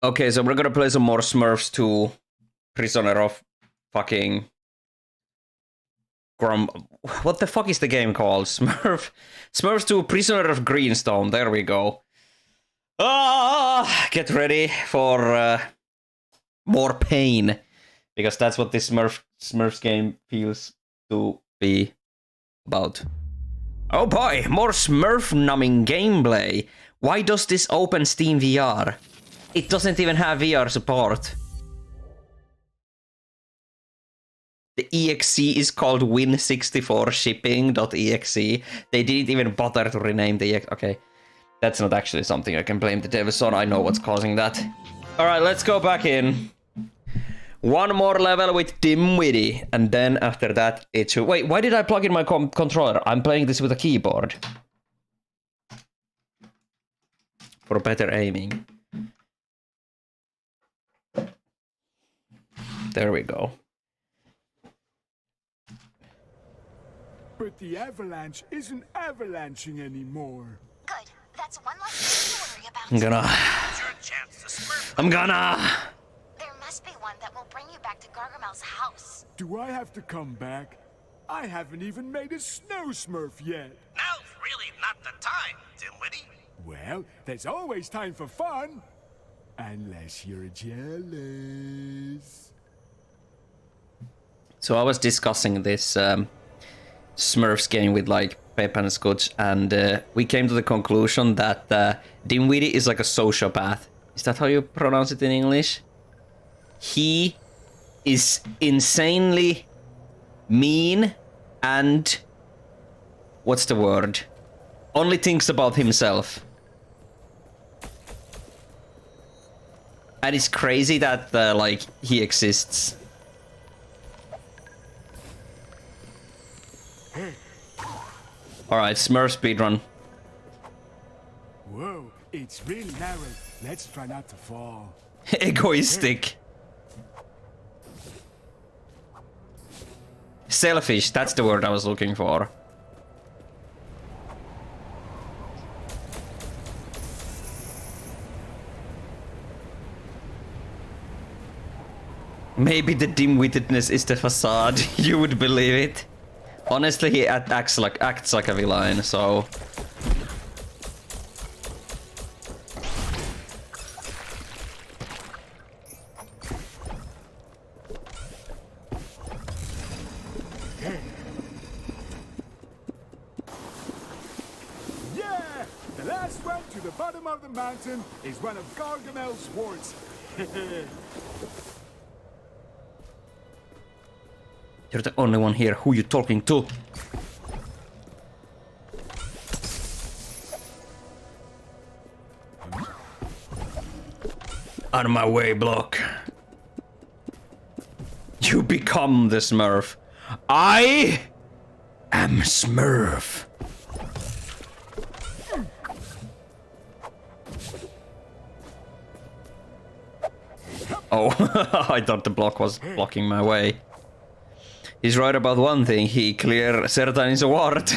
Okay, so we're gonna play some more Smurfs 2. Prisoner of fucking... What the fuck is the game called? Smurfs 2 Prisoner of Greenstone. There we go. Get ready for more pain. Because that's what this Smurfs game feels to be about. Oh boy, more Smurf-numbing gameplay. Why does this open Steam VR? It doesn't even have VR support. The exe is called win64shipping.exe. They didn't even bother to rename the exe. Okay, that's not actually something I can blame the devs on. I know what's causing that. Alright, let's go back in. One more level with Dimwitty, and then after that it should... Wait, why did I plug in my controller? I'm playing this with a keyboard. For better aiming. There we go. But the avalanche isn't avalanching anymore. Good. That's one less thing to worry about. I'm gonna... There must be one that will bring you back to Gargamel's house. Do I have to come back? I haven't even made a snow Smurf yet. Now's really not the time, Dimwitty. Well, there's always time for fun. Unless you're jealous. So I was discussing this Smurfs game with like Pep and Scotch, and we came to the conclusion that Dimwitty is like a sociopath. Is that how you pronounce it in English? He is insanely mean and... what's the word? Only thinks about himself. And it's crazy that like he exists. Alright, Smurf speedrun. Whoa, it's really narrow. Let's try not to fall. Egoistic. Selfish, that's the word I was looking for. Maybe the dim-wittedness is the facade. You would believe it. Honestly, he acts like a villain, so... Yeah! The last one to the bottom of the mountain is one of Gargamel's warts. You're the only one here. Who you talking to? Out of my way, block. You become the Smurf. I am Smurf. Oh, I thought the block was blocking my way. He's right about one thing, he clear certain is a wart.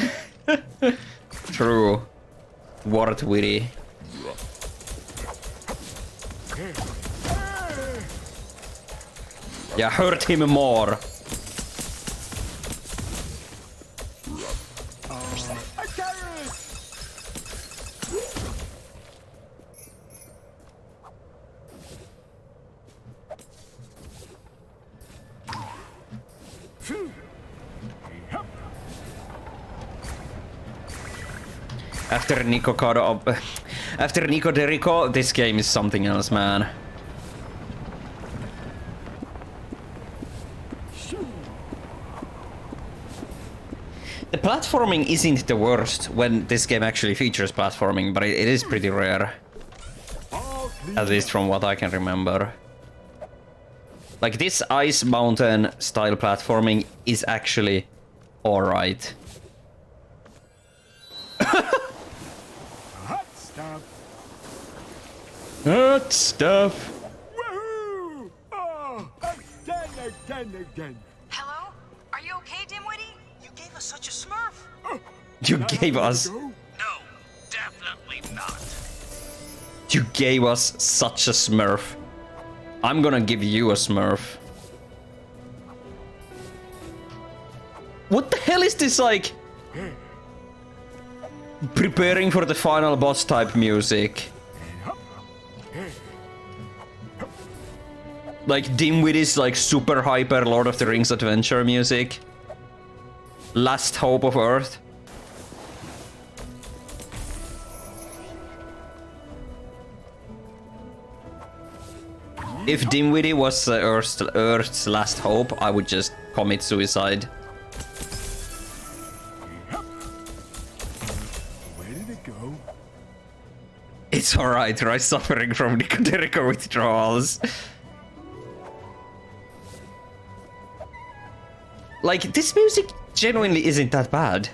True. Wart witty. Yeah, hurt him more. I got it! Phew. Yup. After Nico Derico, this game is something else, man. The platforming isn't the worst when this game actually features platforming, but it is pretty rare. At least from what I can remember. Like, this Ice Mountain style platforming is actually alright. Hot stuff. Hot stuff. Woohoo! Oh, again. Hello? Are you okay, Dimwitty? You gave us such a Smurf. You gave us... Go. No, definitely not. You gave us such a Smurf. I'm gonna give you a Smurf. What the hell is this, like? Preparing for the final boss type music. Like Dinwiddie's like super hyper Lord of the Rings adventure music. Last hope of Earth. If Dinwiddie was Earth's last hope, I would just commit suicide. Where did it go? It's alright, right? Suffering from Nicotérico withdrawals. Like, this music genuinely isn't that bad.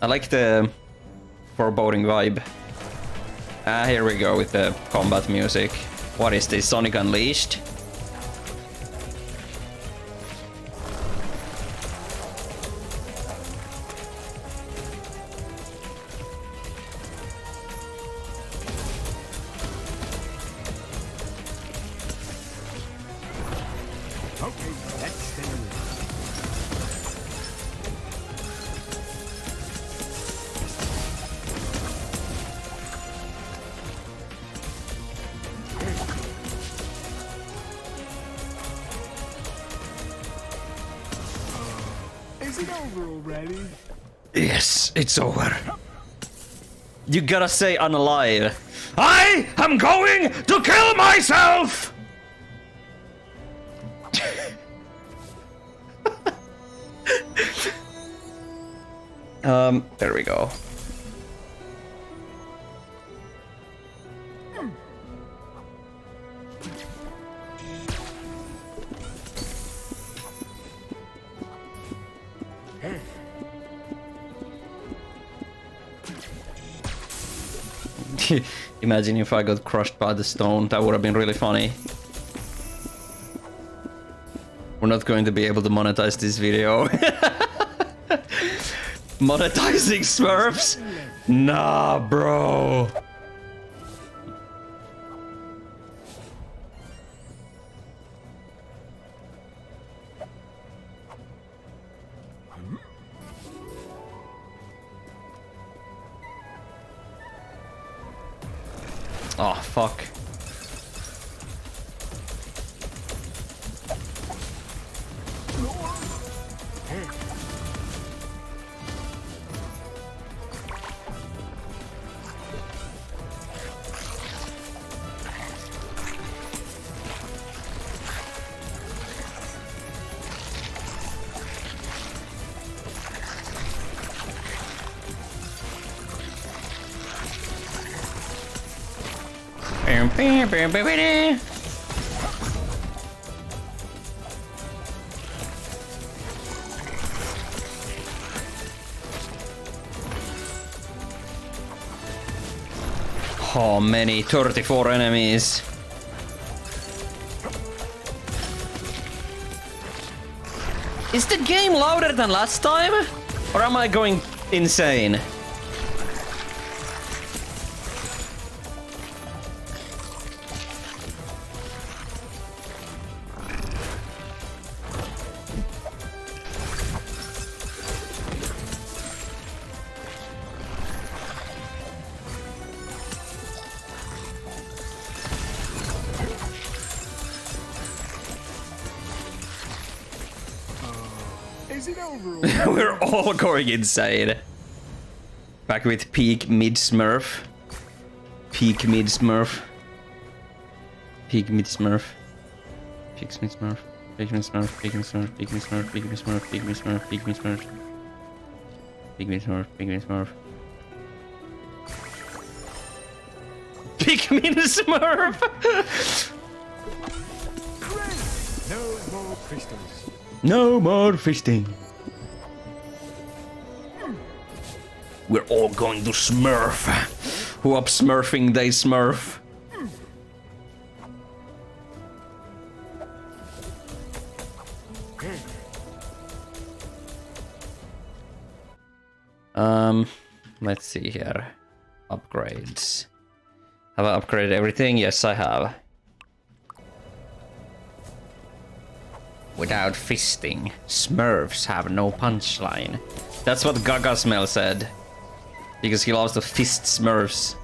I like the foreboding vibe. Ah, here we go with the combat music. What is this, Sonic Unleashed? Okay, let's stay away. Is it over already? Yes, it's over. You gotta say unalive. I am going to kill myself! There we go. Imagine if I got crushed by the stone, that would have been really funny. We're not going to be able to monetize this video. Monetizing Smurfs? Nah, bro. Oh, fuck. Oh, many 34 enemies. Is the game louder than last time? Or am I going insane? Is it over already? We're all going insane. Back with peak mid Smurf. Peak mid Smurf. Peak mid Smurf. Peak mid Smurf. Peak mid Smurf. Peak mid Smurf. Peak mid Smurf. Peak mid Smurf. Peak mid Smurf. Peak mid Smurf. Peak mid Smurf. Peak mid Smurf. Peak mid Smurf. Great! No more crystals. No more fisting. We're all going to Smurf. Who up Smurfing they Smurf? Let's see here. Upgrades. Have I upgraded everything? Yes, I have. Without fisting, Smurfs have no punchline. That's what Gaga Smell said. Because he loves to fist Smurfs.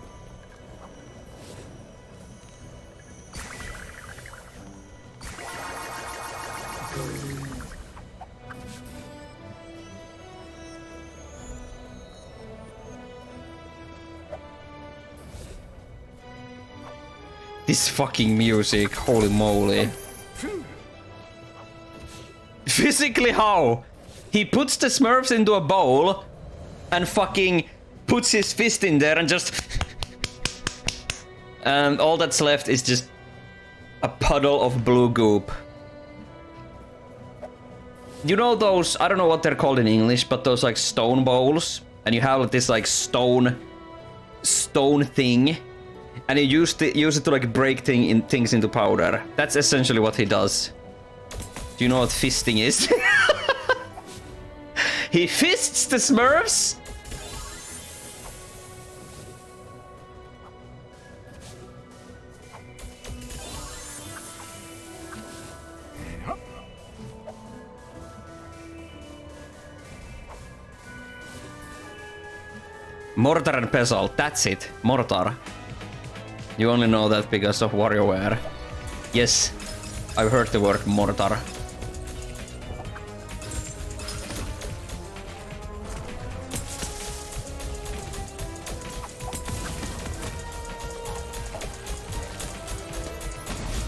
This fucking music, holy moly. Physically how? He puts the Smurfs into a bowl and fucking puts his fist in there and just... and all that's left is just a puddle of blue goop. You know those, I don't know what they're called in English, but those like stone bowls? And you have this like stone thing. And you use it to like break things into powder. That's essentially what he does. Do you know what fisting is? He fists the Smurfs? Mortar and pestle, that's it. Mortar. You only know that because of WarioWare. Yes, I've heard the word mortar.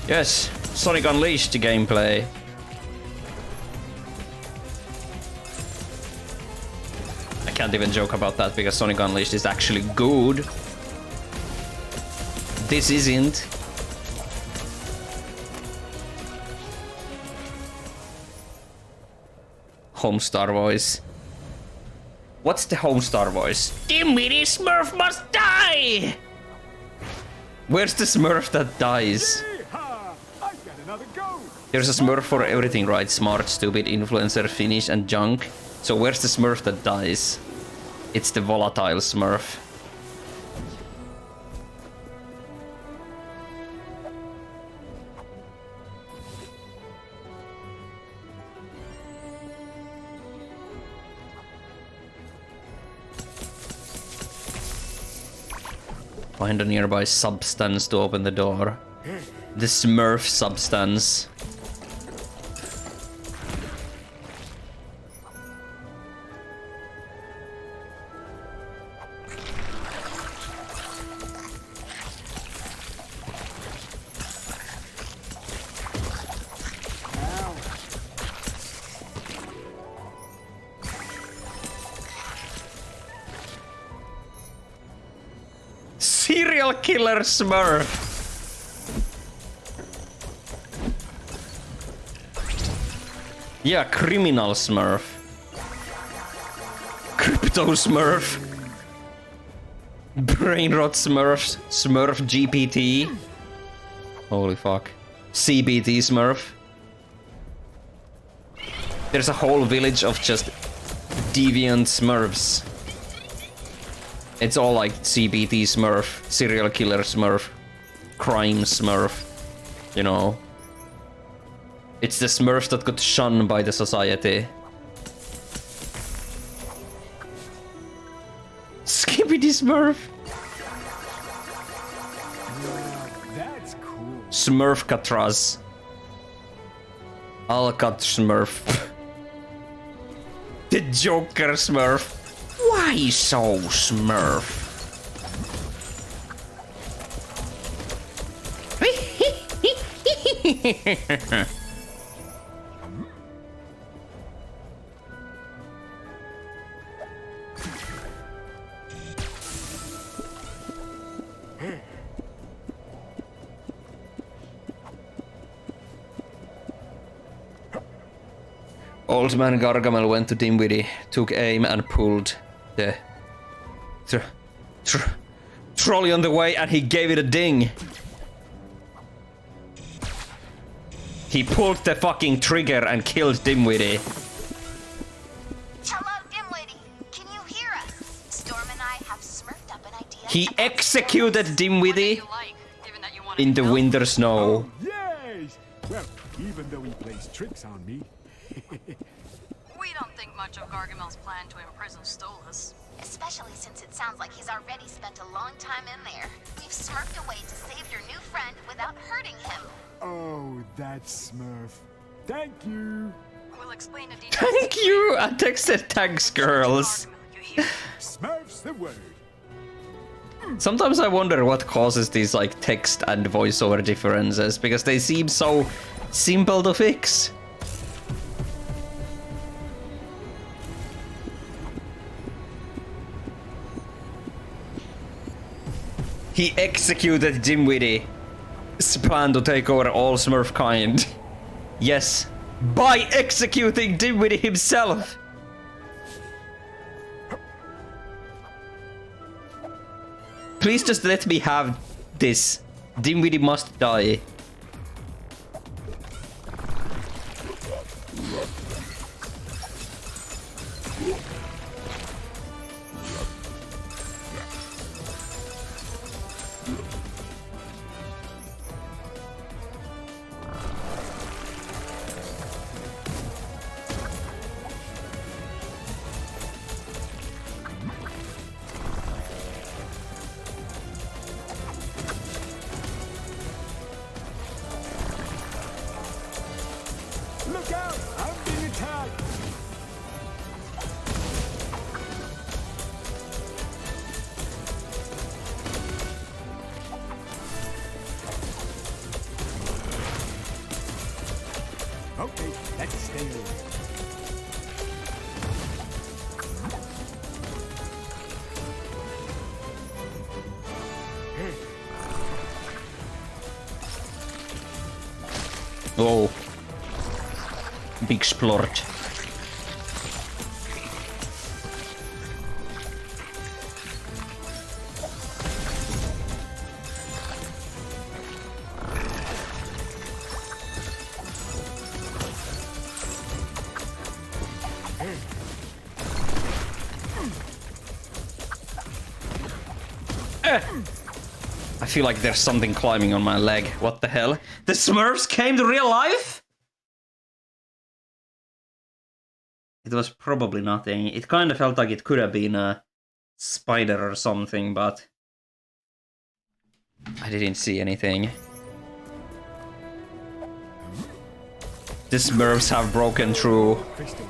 Yes, Sonic Unleashed gameplay. I can't even joke about that because Sonic Unleashed is actually good. This isn't. Homestar voice. What's the Homestar voice? Dimwitty Smurf must die! Where's the Smurf that dies? Yeehaw! I've got another go. There's a Smurf for everything, right? Smart, stupid, influencer, finish, and junk. So where's the Smurf that dies? It's the volatile Smurf. Find a nearby substance to open the door. The Smurf substance. Serial killer Smurf. Yeah, criminal Smurf. Crypto Smurf. Brain rot Smurfs. Smurf GPT. Holy fuck. CBT Smurf. There's a whole village of just deviant Smurfs. It's all like CBT Smurf, serial killer Smurf, crime Smurf, you know. It's the Smurfs that got shunned by the society. Skibbity Smurf. That's cool. Smurf Katraz. Alcat Smurf. The Joker Smurf. Why so Smurf? Old man Gargamel went to Dimwitty, took aim and pulled the trolley on the way and he gave it a ding. He pulled the fucking trigger and killed Dimwitty. Hello, Dimwitty. Can you hear us? Storm and I have smurfed up an idea He executed Dinwiddie You like, given that you wanted in to the know? winter snow. Yes! Well, even though he plays tricks on me. We don't think much of Gargamel's plan to imprison Stolas. Especially since it sounds like he's already spent a long time in there. We've smirked away to save your new friend without hurting him. Oh, that Smurf. Thank you. We'll explain the details. Thank you! I texted thanks, girls. Gargamel, you hear? Smurf's the word. Sometimes I wonder what causes these like text and voiceover differences, because they seem so simple to fix. He executed Dinwiddie's plan to take over all Smurf kind. Yes, by executing Dinwiddie himself. Please just let me have this. Dinwiddie must die. Look out! I'm being attacked! Okay, let's stay away. Oh. Big splort. I feel like there's something climbing on my leg. What the hell? The Smurfs came to real life? It was probably nothing. It kind of felt like it could have been a spider or something, but I didn't see anything. The Smurfs have broken through. Crystals.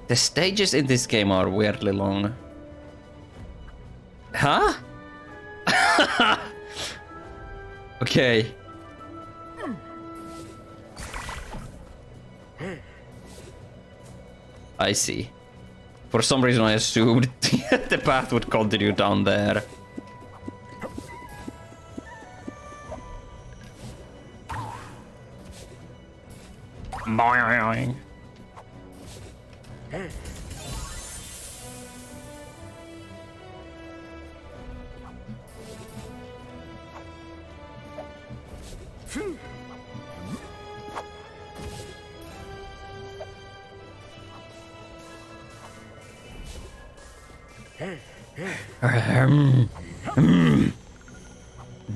The stages in this game are weirdly long. Huh? Okay. I see. For some reason I assumed the path would continue down there. Boing.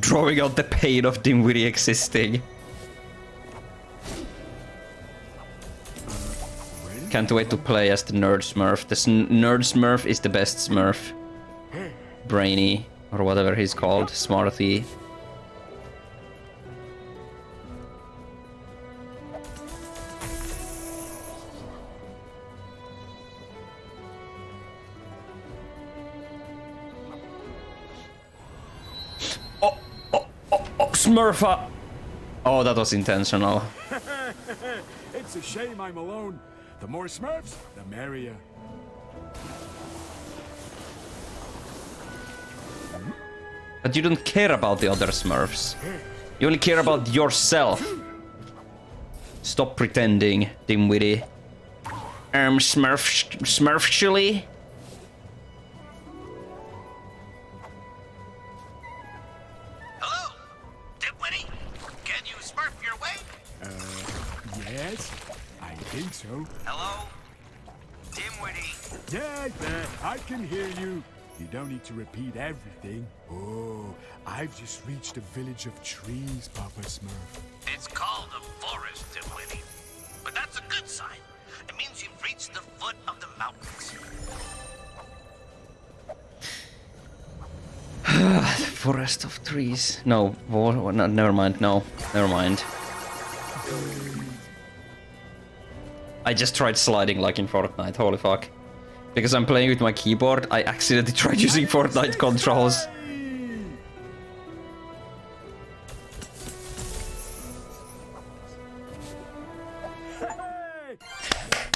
Drawing out the pain of Dinwiddie existing. Can't wait to play as the Nerd Smurf. The Nerd Smurf is the best Smurf. Brainy, or whatever he's called. Smarty. Smurfa! Oh, that was intentional. It's a shame I'm alone. The more Smurfs, the merrier. But you don't care about the other Smurfs. You only care about yourself. Stop pretending, Dinwiddie. Smurfshly. Hello? Dimwitty? Can you smurf your way? Yes, I think so. Hello? Dimwitty? Yeah, I can hear you. You don't need to repeat everything. Oh, I've just reached a village of trees, Papa Smurf. It's called a forest, Dimwitty. But that's a good sign. It means you've reached the foot of the mountains. Forest of trees. No, no, never mind. No, never mind. I just tried sliding like in Fortnite. Holy fuck. Because I'm playing with my keyboard, I accidentally tried using Fortnite controls.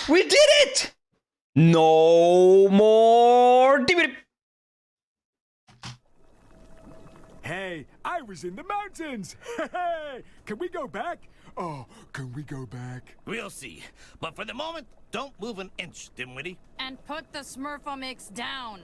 We did it! No more DVD. Hey, I was in the mountains. Hey, can we go back? Oh, can we go back? We'll see. But for the moment, don't move an inch, Dimwitty. And put the Smurfomix down.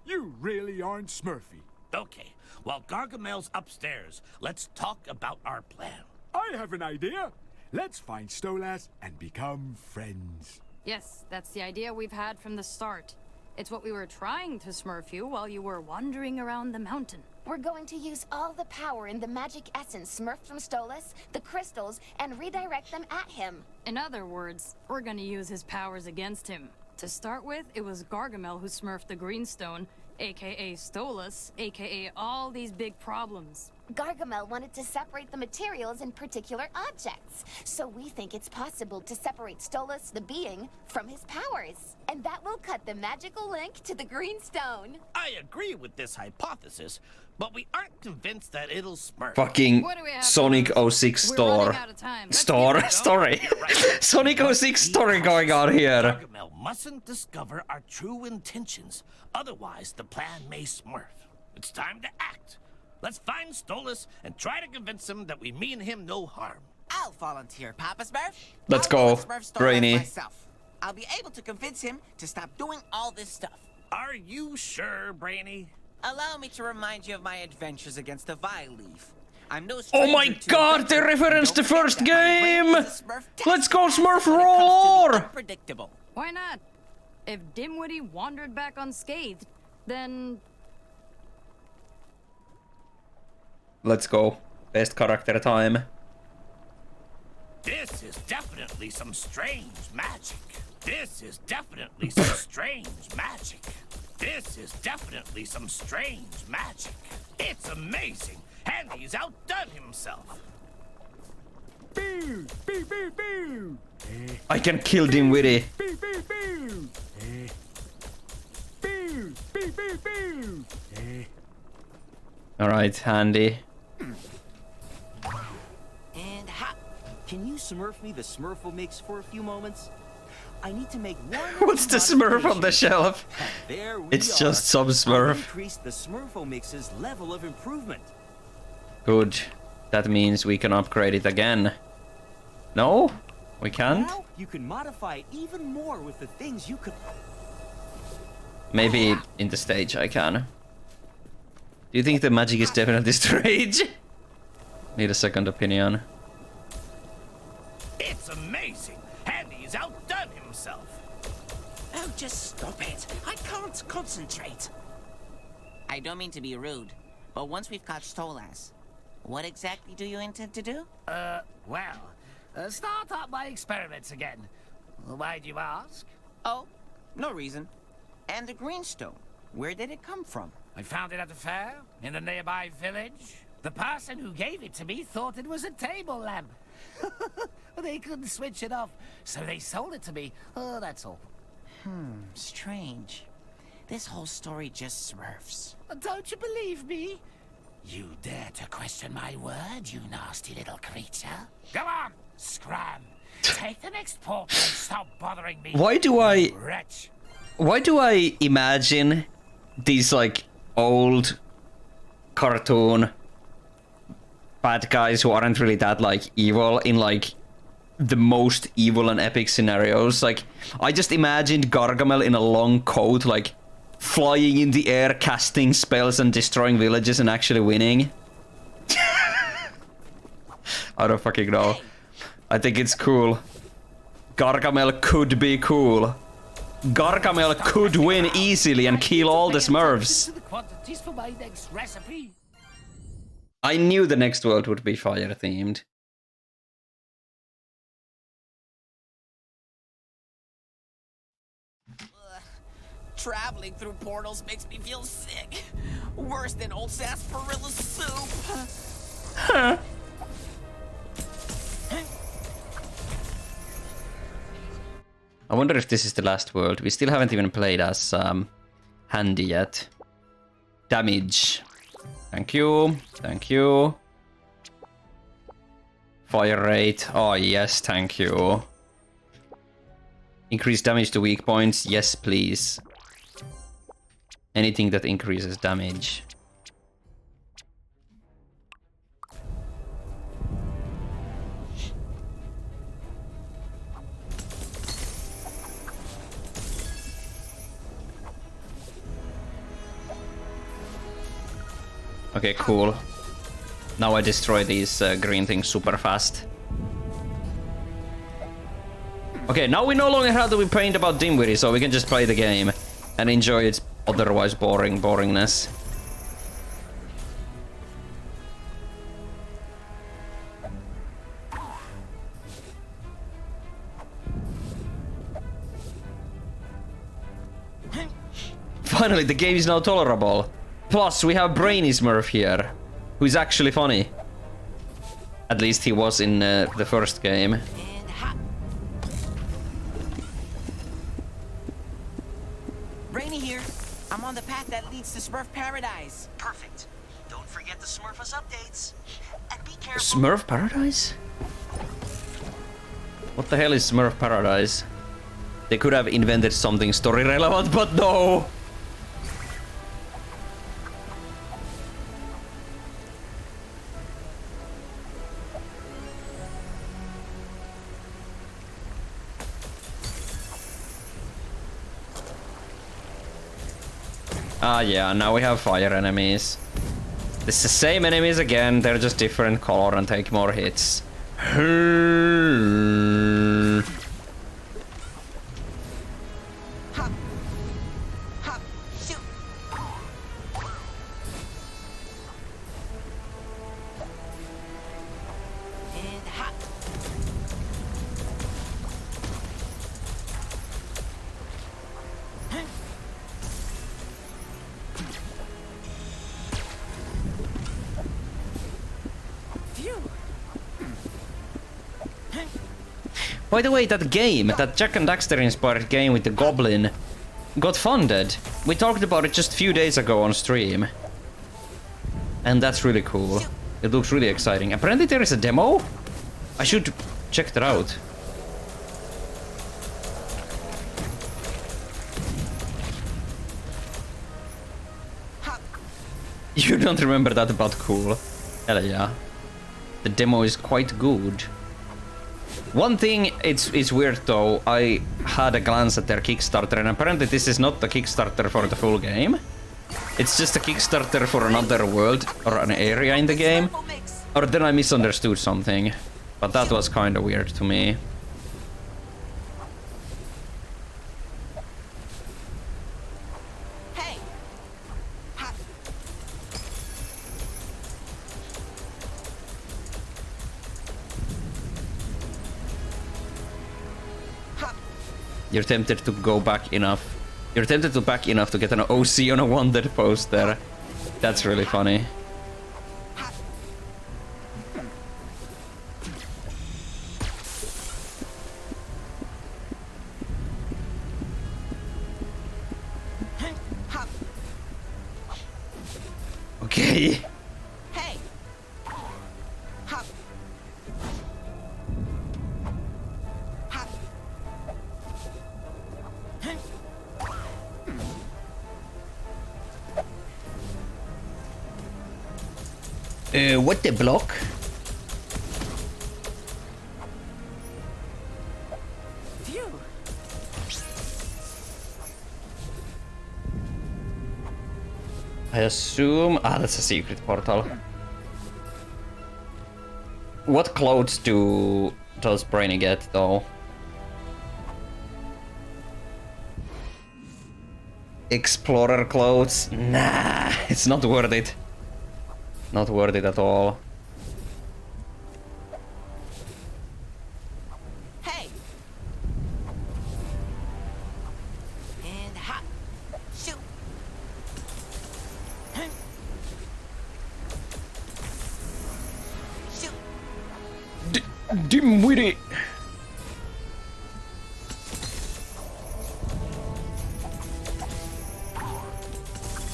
You really aren't Smurfy. Okay, while Gargamel's upstairs, let's talk about our plan. I have an idea. Let's find Stolas and become friends. Yes, that's the idea we've had from the start. It's what we were trying to smurf you while you were wandering around the mountain. We're going to use all the power in the magic essence smurfed from Stolas, the crystals, and redirect them at him. In other words, we're gonna use his powers against him. To start with, it was Gargamel who smurfed the Greenstone, aka Stolas, aka all these big problems. Gargamel wanted to separate the materials in particular objects, so we think it's possible to separate Stolas, the being, from his powers. And that will cut the magical link to the Greenstone. I agree with this hypothesis, but we aren't convinced that it'll smurf. Fucking What do we have Sonic for- 06 We're store. running out of time. Let's Store? keep it Story. You're right. Sonic 06 story going on here. Gargamel mustn't discover our true intentions, otherwise the plan may smurf. It's time to act. Let's find Stolas and try to convince him that we mean him no harm. I'll volunteer, Papa Smurf. Let's I'll go, Smurf Stolas Brainy. myself. I'll be able to convince him to stop doing all this stuff. Are you sure, Brainy? Allow me to remind you of my adventures against the Vile Leaf. I'm no Oh stranger my to god, the adventure. reference to Don't forget first that my brain game! is a Smurf Let's go, taskmaster Smurf when it comes to the Roar! unpredictable. Why not? If Dimwitty wandered back unscathed, then Let's go. Best character time. This is definitely some strange magic. This is definitely some strange magic. This is definitely some strange magic. It's amazing. Handy's outdone himself. Boo! Boo, boo, boo! I can kill Dimwitty. Boo, boo, boo! Boo! Boo, boo, boo! Alright, Handy. And ha! Can you smurf me the Smurfomix for a few moments? I need to make one. What's the Smurf on the shelf? There we It's are. just some I've Smurf. increased the Smurfomix's level of improvement. Good. That means we can upgrade it again. No? We can't? Now you can modify it even more with the things you could. Maybe in the stage I can. Do you think the magic is definitely strange? Need a second opinion. It's amazing. Handy's outdone himself. Oh, just stop it. I can't concentrate. I don't mean to be rude, but once we've caught Stolas, what exactly do you intend to do? Start up my experiments again. Why do you ask? Oh, no reason. And the Greenstone, where did it come from? I found it at the fair, in the nearby village. The person who gave it to me thought it was a table lamp. They couldn't switch it off, so they sold it to me. Oh, that's all. Strange. This whole story just smurfs. Don't you believe me? You dare to question my word, you nasty little creature? Go on, scram. Take the next portal and stop bothering me. Why do I Wretch. imagine these like old cartoon bad guys who aren't really that like evil in like the most evil and epic scenarios. Like, I just imagined Gargamel in a long coat, like, flying in the air, casting spells and destroying villages and actually winning. I don't fucking know. I think it's cool. Gargamel could be cool. Gargamel could win easily and kill all the Smurfs. I knew the next world would be fire themed. Traveling through portals makes me feel sick. Worse than old sarsaparilla soup. I wonder if this is the last world. We still haven't even played as Handy yet. Damage. Thank you. Thank you. Fire rate. Oh, yes, thank you. Increase damage to weak points. Yes, please. Anything that increases damage. Okay, cool. Now I destroy these green things super fast. Okay, now we no longer have to be pained about Dimwitty, so we can just play the game and enjoy its otherwise boringness. Finally, the game is now tolerable. Plus, we have Brainy Smurf here, who is actually funny. At least he was in the first game. Brainy here. I'm on the path that leads to Smurf Paradise. Perfect. Don't forget the Smurfs updates. And be careful. Smurf Paradise? What the hell is Smurf Paradise? They could have invented something story relevant, but no! Ah, yeah, now we have fire enemies. It's the same enemies again, they're just different color and take more hits. Hop. Hop. Shoot. And hop. By the way, that game, that Jack and Daxter inspired game with the goblin, got funded. We talked about it just a few days ago on stream. And that's really cool. It looks really exciting. Apparently there is a demo? I should check that out. You don't remember that about cool? Hell yeah. The demo is quite good. One thing, it's weird though, I had a glance at their Kickstarter and apparently this is not the Kickstarter for the full game. It's just a Kickstarter for another world or an area in the game. Or then I misunderstood something. But that was kinda weird to me. Hey. Hop. Hop. You're tempted to go back enough. You're tempted to back enough to get an OC on a wanted poster. That's really funny. Hop. Okay. Hey. Hop. Hop. What the block? I assume... Ah, that's a secret portal. What clothes does Brainy get, though? Explorer clothes? Nah, it's not worth it. Not worth it at all. Hey! And hop! Shoot! Shoot! Dimwitty!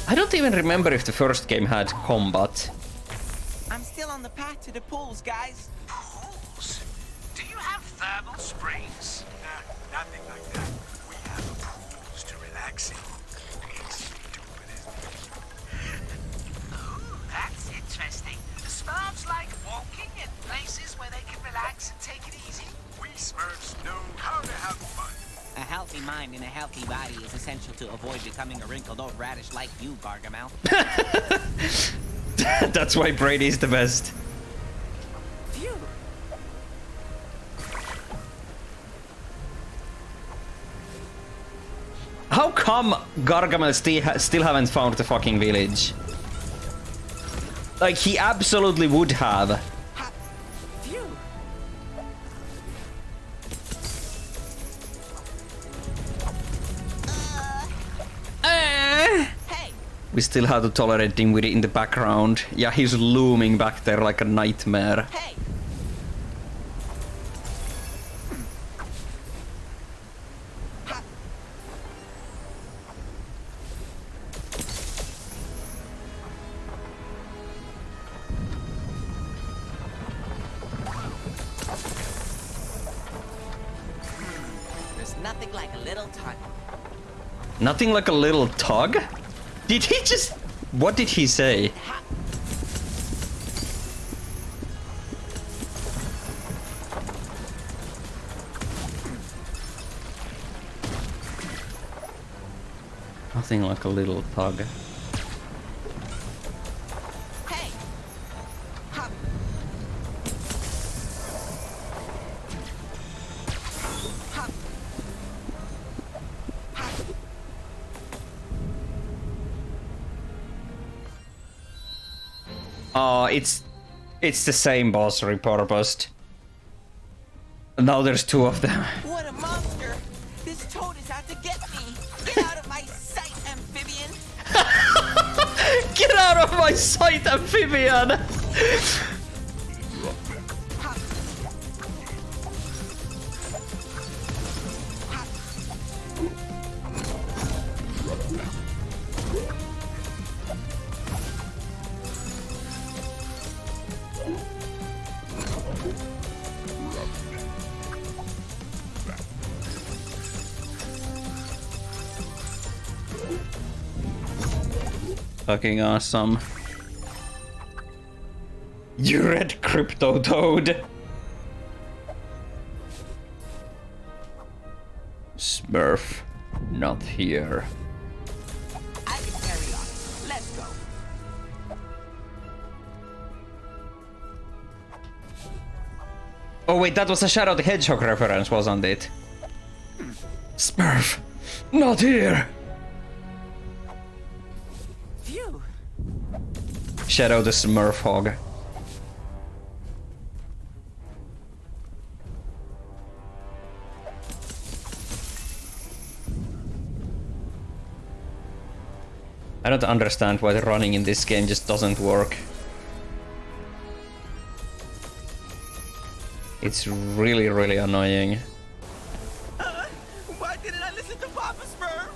I don't even remember if the first game had combat. I'm still on the path to the pools, guys. Pools? Do you have thermal springs? Nothing like that. We have pools to relax in. Stupid, isn't it? Oh, that's interesting. The Smurfs like walking in places where they can relax and take it easy. We Smurfs know how to have fun. A healthy mind and a healthy body is essential to avoid becoming a wrinkled old radish like you, Gargamel. That's why Brady's the best. Phew! How come Gargamel still haven't found the fucking village? Like, he absolutely would have. Phew! Hey! We still have to tolerate him with it in the background. Yeah, he's looming back there like a nightmare. Hey! There's nothing like a little tug. Nothing like a little tug? Did he just... What did he say? Nothing like a little tug. Hey! Hop! Hop! Hop! Oh, it's the same boss repurposed. Now there's two of them. What a monster! This toad is out to get me! Get out of my sight, amphibian! Get out of my sight, amphibian! Hop! Hop! Fucking awesome. You red crypto toad. Smurf, not here. I can carry on. Let's go. Oh wait, that was a Shadow the Hedgehog reference, wasn't it? Smurf, not here. Phew! Shadow the Smurf Hog. I don't understand why the running in this game just doesn't work. It's really, really annoying. Why didn't I listen to Papa Smurf?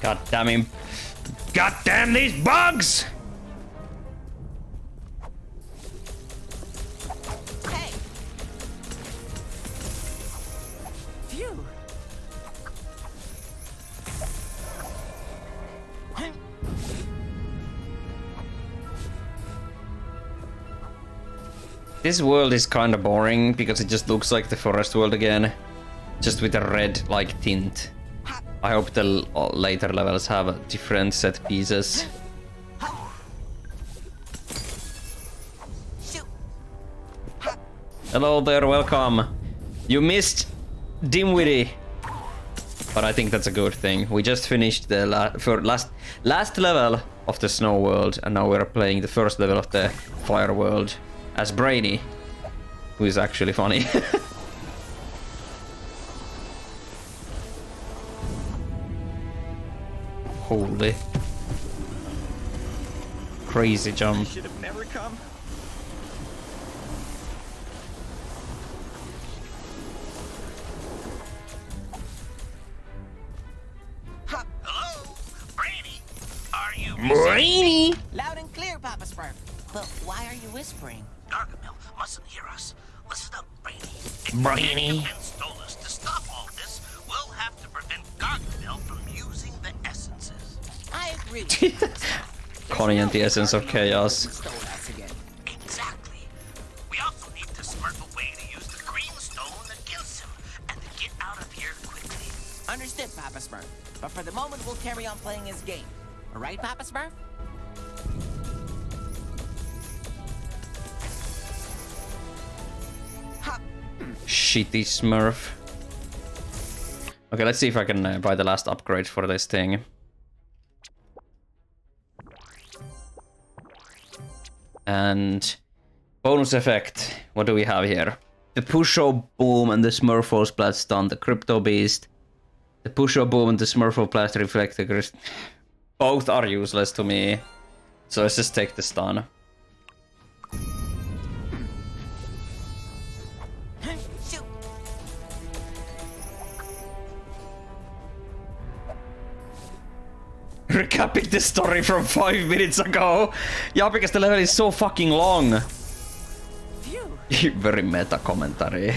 God damn him. God damn these bugs! This world is kind of boring because it just looks like the forest world again, just with a red like tint. I hope the later levels have different set pieces. Hello there, welcome. You missed Dimwitty, but I think that's a good thing. We just finished the last level of the snow world, and now we're playing the first level of the fire world as Brainy, who is actually funny. Holy. Crazy jump. Should have never come. Hello? Brady? Are you Brainy! Loud and clear, Papa Smurf. But why are you whispering? Gargamel mustn't hear us. Listen up, Brady. Brainy. And Stolas. To stop all this, we'll have to prevent Gargamel from using the essences. I agree with you, Papa Smurf. Connie and the essence of chaos. Stolas again. Exactly. We also need to smurf a way to use the green stone against him and to get out of here quickly. Understood, Papa Smurf. But for the moment, we'll carry on playing his game. All right, Papa Smurf? Shitty Smurf. Okay, let's see if I can buy the last upgrade for this thing. And bonus effect. What do we have here? The Pusho Boom and the Smurfo Splat stun the Crypto Beast. The Pusho Boom and the Smurfo Blast reflect the both are useless to me. So let's just take the stun. Shoot! Recapping the story from 5 minutes ago. Yeah, because the level is so fucking long. Phew! Very meta commentary.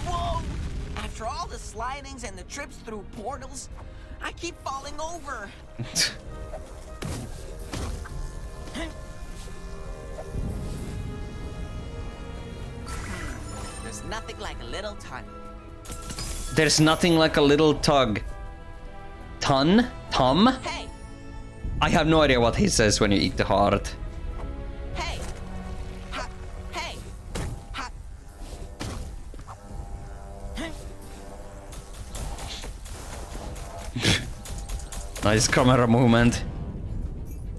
Whoa! After all the slidings and the trips through portals, I keep falling over. There's nothing like a little tug. There's nothing like a little tug. Ton? Tom? Hey! I have no idea what he says when you eat the heart. Hey! Ha! Hey! Ha! Nice camera movement.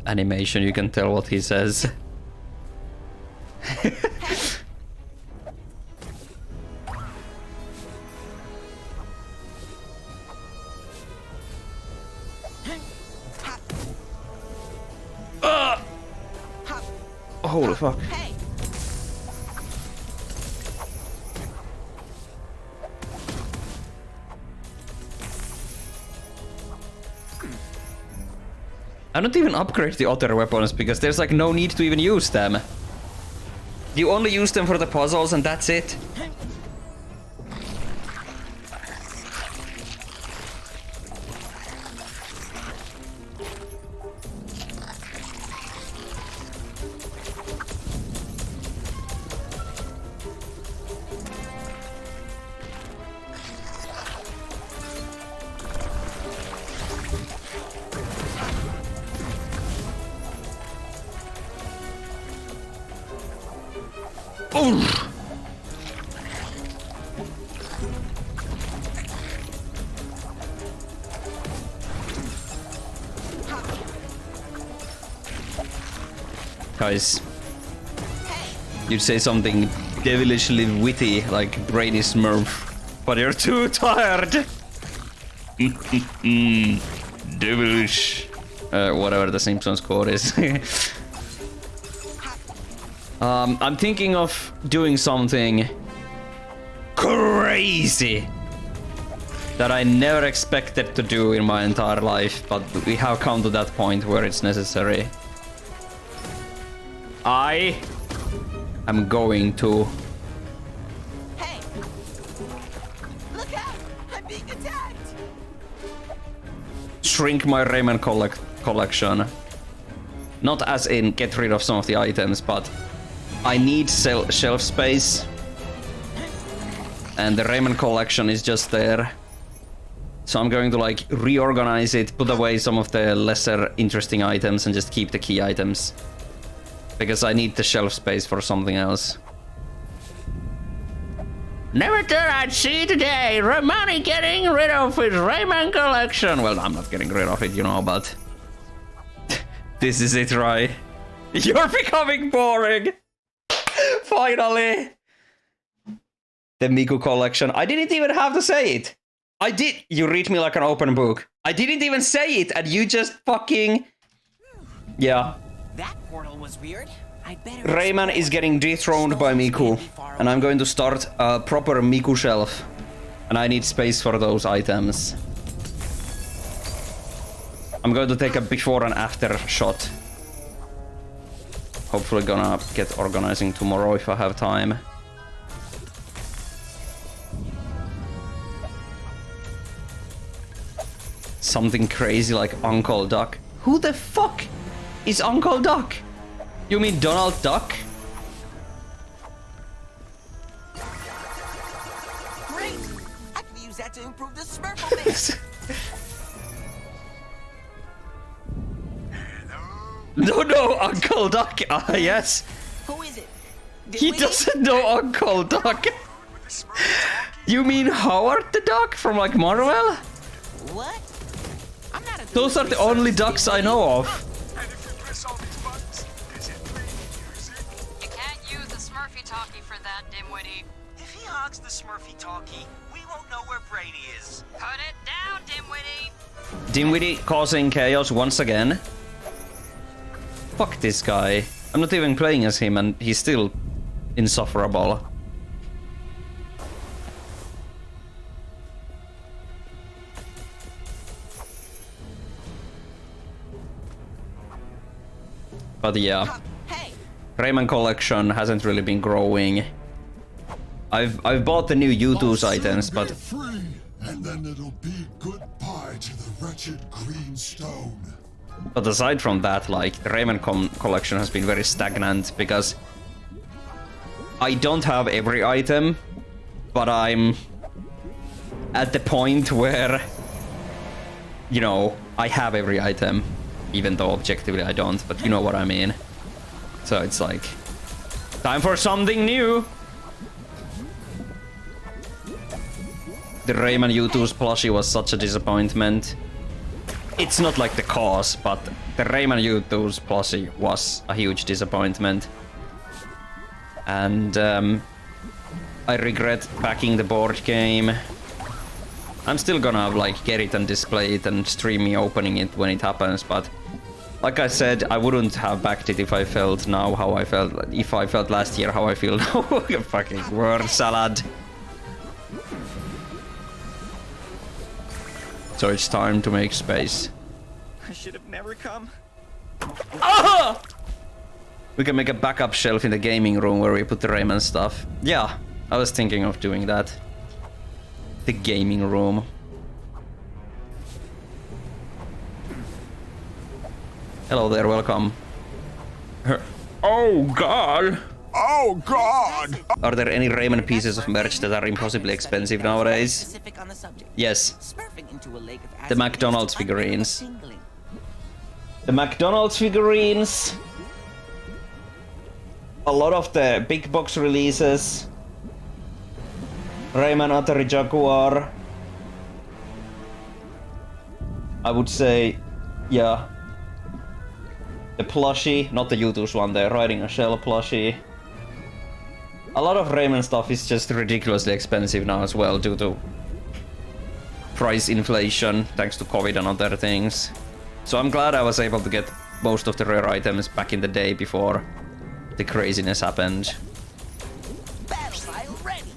Animation, you can tell what he says. Holy fuck. Hey! I don't even upgrade the other weapons because there's like no need to even use them. You only use them for the puzzles and that's it. Oof. Guys, you'd say something devilishly witty like Brainy Smurf, but you're too tired. Devilish. Whatever the Simpsons quote is. I'm thinking of doing something crazy that I never expected to do in my entire life, but we have come to that point where it's necessary. I am going to... Hey! Look out! I'm being attacked! shrink my Rayman collection. Not as in get rid of some of the items, but I need shelf space. And the Rayman collection is just there. So I'm going to like reorganize it, put away some of the lesser interesting items and just keep the key items. Because I need the shelf space for something else. Never thought I'd see today Ryemanni getting rid of his Rayman collection. Well, I'm not getting rid of it, you know, but... this is it, right? You're becoming boring! Finally! The Miku collection. I didn't even have to say it. I did. You read me like an open book. I didn't even say it, and you just fucking... Yeah. That portal was weird. I'd better Rayman is getting dethroned by Miku, and I'm going to start a proper Miku shelf. And I need space for those items. I'm going to take a before and after shot. Hopefully gonna get organizing tomorrow if I have time. Something crazy like Uncle Duck. Who the fuck is Uncle Duck? You mean Donald Duck? Great! I can use that to improve the Smurfle mix. No, Uncle Duck. Ah, yes. Who is it? He doesn't know Uncle Duck. You mean Howard the Duck from like Marvel? What? I'm not a Those are the only ducks I know of. And if you press all these buttons, does it play music? You can't use the Smurfy talkie for that, dimwitty. If he hogs the Smurfy talkie, we won't know where Brady is. Put it down, dimwitty. Dinwiddie causing chaos once again. Fuck this guy. I'm not even playing as him and he's still insufferable. But yeah, Hey! Rayman collection hasn't really been growing. I've bought the new U2's items, but free, and then it'll be goodbye to the wretched green stone. But aside from that, like, the Rayman collection has been very stagnant because I don't have every item, but I'm at the point where, you know, I have every item, even though objectively I don't, but you know what I mean. So it's like, time for something new! The Rayman U2's plushie was such a disappointment. It's not like the cause, but the Rayman U2's plushie was a huge disappointment. And I regret packing the board game. I'm still gonna like get it and display it and stream me opening it when it happens, but like I said, I wouldn't have backed it if I felt now how I felt, if I felt last year how I feel now. Fucking word salad. So it's time to make space. I should have never come. Ah! We can make a backup shelf in the gaming room where we put the Rayman stuff. Yeah, I was thinking of doing that. The gaming room. Hello there, welcome. Oh god! Oh, God! Are there any Rayman pieces of merch that are impossibly expensive nowadays? Specific on the subject. Yes. Smurfing into a lake of The acid McDonald's leads to unbearable figurines. tingling. The McDonald's figurines. A lot of the big box releases. Rayman Atari Jaguar. I would say, yeah. The plushie, not the U2's one, the Riding a Shell plushie. A lot of Rayman stuff is just ridiculously expensive now as well due to price inflation, thanks to COVID and other things. So I'm glad I was able to get most of the rare items back in the day before the craziness happened. Battle pile ready.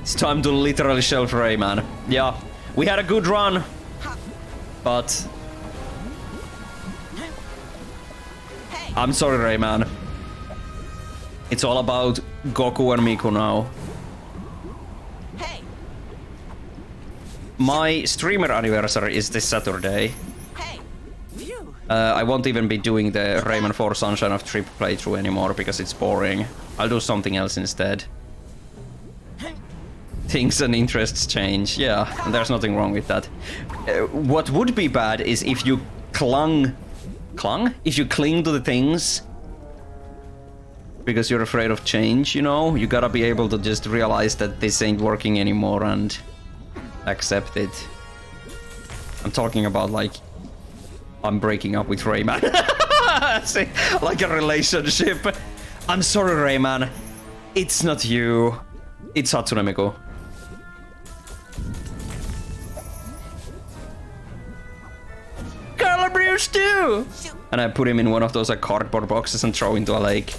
It's time to literally shelf Rayman. Yeah, we had a good run, but I'm sorry, Rayman. It's all about Goku and Miku now. Hey, My streamer anniversary is this Saturday. hey, phew. I won't even be doing the Rayman 4 Sunshine of Trip playthrough anymore because it's boring. I'll do something else instead. Things and interests change, yeah, and there's nothing wrong with that. What would be bad is if you if you cling to the things because you're afraid of change, you know? You gotta be able to just realize that this ain't working anymore and accept it. I'm talking about like I'm breaking up with Rayman. See, like a relationship. I'm sorry, Rayman. It's not you. It's Hatsune Miku. Carla Bruce too! And I put him in one of those like cardboard boxes and throw into a lake.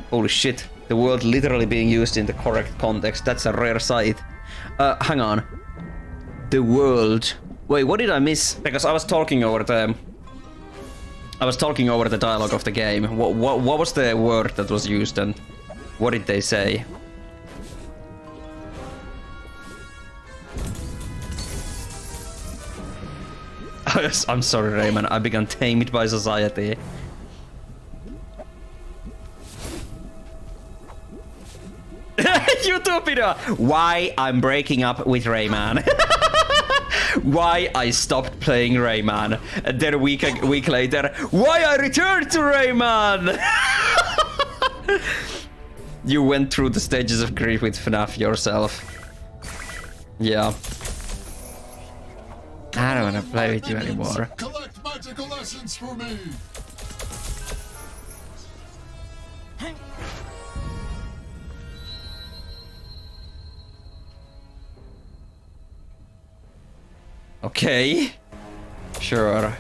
Holy shit, the word literally being used in the correct context. That's a rare sight. Hang on. The world. Wait, what did I miss? Because I was talking over the dialogue of the game. What was the word that was used and what did they say? I'm sorry, Rayman. I began tamed by society. YouTube video! Why I'm breaking up with Rayman. Why I stopped playing Rayman. And then a week later, why I returned to Rayman! You went through the stages of grief with FNAF yourself. Yeah. I don't want to play with you anymore. Collect magical essence for me. Okay. Sure.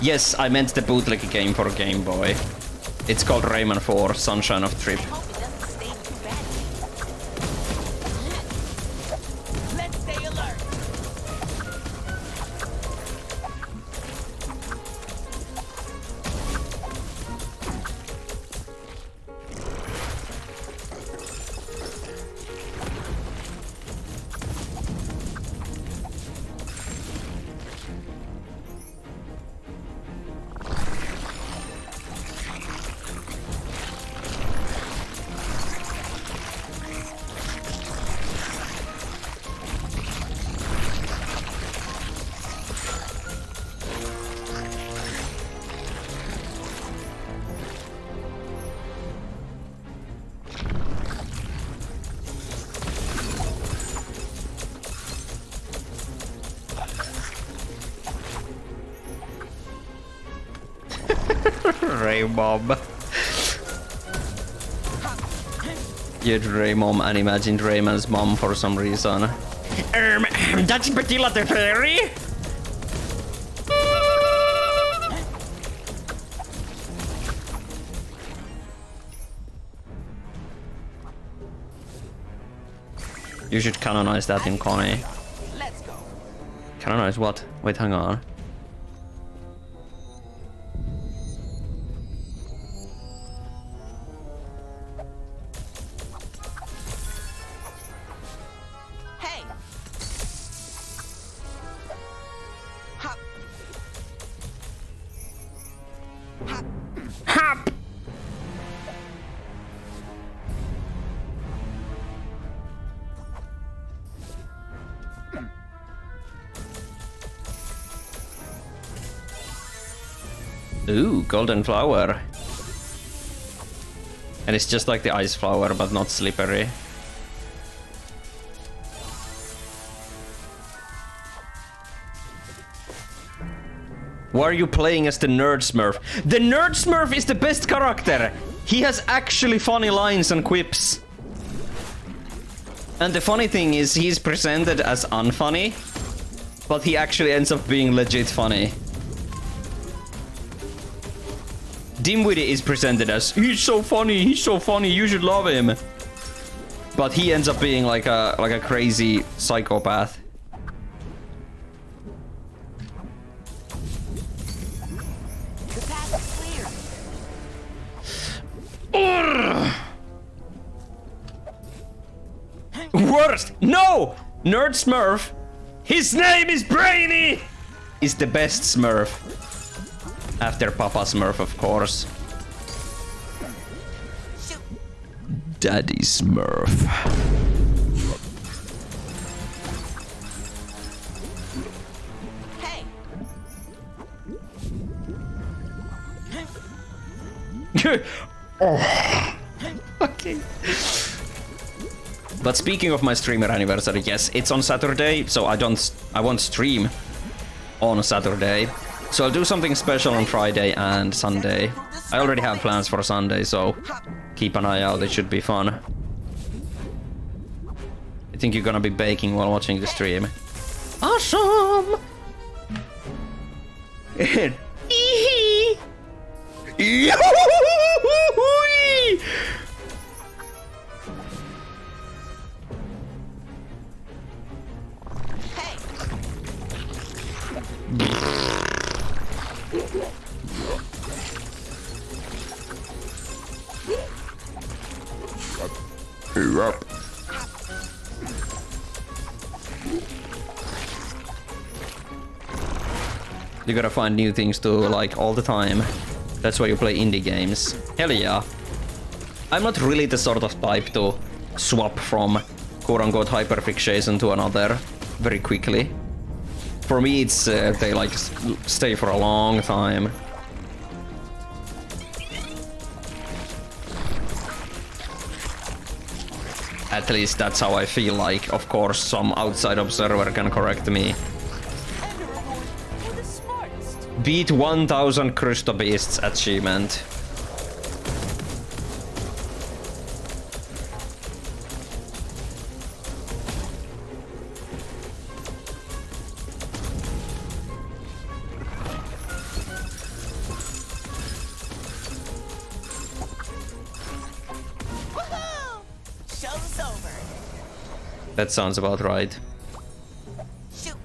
Yes, I meant the bootleg game for Game Boy. It's called Rayman 4 Sunshine of Trip. Hope it doesn't stay too bad. Let's stay alert. Raymom. You'd Raymom and imagined Rayman's mom for some reason. That's Petilla the Fairy? You should canonize that in Connie. Let's go. Canonize what? Wait, hang on. Hey. Hop. Hop. Hop! Ooh, golden flower. And it's just like the ice flower, but not slippery. Why are you playing as the Nerd Smurf? The Nerd Smurf is the best character! He has actually funny lines and quips. And the funny thing is, he's presented as unfunny, but he actually ends up being legit funny. Dimwitty is presented as, he's so funny, you should love him. But he ends up being like a crazy psychopath. The path is clear. Worst! No! Nerd Smurf! His name is Brainy! Is the best Smurf. After Papa Smurf, of course. Daddy Smurf. Hey, Okay. But speaking of my streamer anniversary, yes, it's on Saturday, so I won't stream on Saturday. So I'll do something special on Friday and Sunday. I already have plans for Sunday, so keep an eye out, it should be fun. I think you're gonna be baking while watching the stream. Awesome! Yup. You gotta find new things to like all the time. That's why you play indie games. Hell yeah. I'm not really the sort of type to swap from quote-unquote hyperfixation to another very quickly. For me, it's they like stay for a long time. At least that's how I feel like. Of course, some outside observer can correct me. Beat 1000 Crystal Beasts achievement. show's over. That sounds about right. Shoot.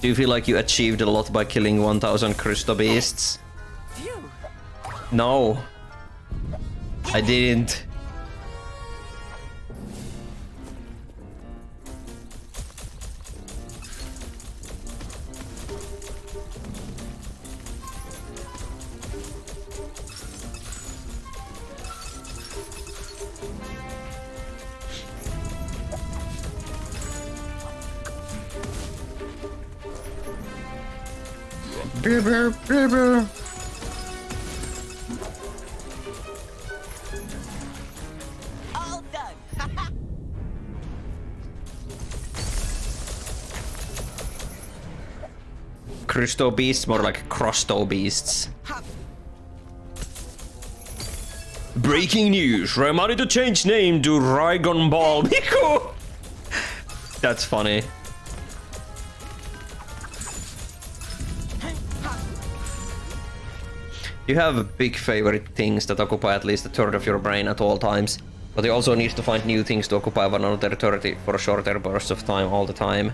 Do you feel like you achieved a lot by killing 1000 Crystal Beasts? Phew. No. I didn't. All done. Crystal Beasts, more like Crosto Beasts. Breaking news, Ryemanni to change name to Ryegon Ball Miku! That's funny. You have big favorite things that occupy at least a third of your brain at all times, but you also need to find new things to occupy one another 30 for shorter bursts of time all the time.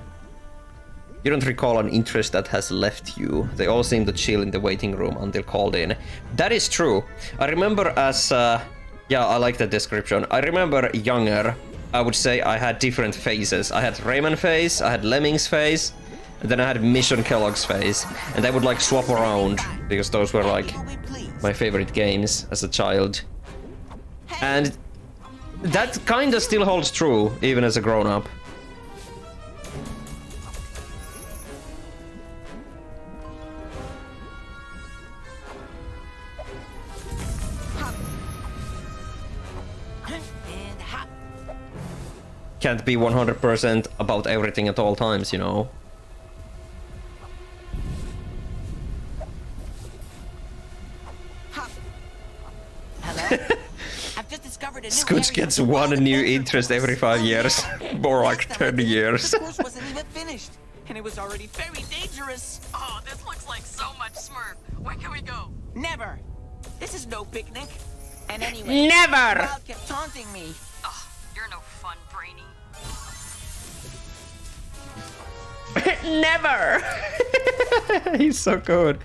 You don't recall an interest that has left you. They all seem to chill in the waiting room until called in. That is true. I remember as... yeah, I like that description. I remember younger, I would say I had different phases. I had Rayman phase, I had Lemmings phase, and then I had Mission Kellogg's phase. And they would like swap around, because those were like my favorite games as a child. And that kinda still holds true, even as a grown-up. Can't be 100% about everything at all times, you know. Hello? I've just discovered a new Scooch area gets of the one world new of interest every Smurfs. 5 years. More like 10 years. The course wasn't even finished. and it was already very dangerous. Oh, this looks like so much Smurf. Where can we go? Never. This is no picnic. And anyway, Never! Val kept taunting me. Oh, you're no fun, Brainy. Never! He's so good.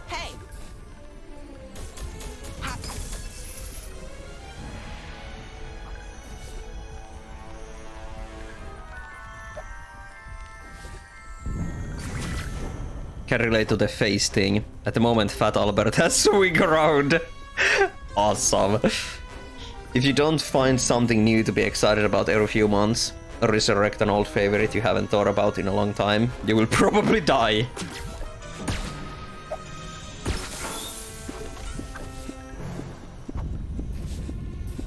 Hey. Can relate to the face thing. At the moment, Fat Albert has swing around. Awesome. If you don't find something new to be excited about every few months, or resurrect an old favorite you haven't thought about in a long time, you will probably die.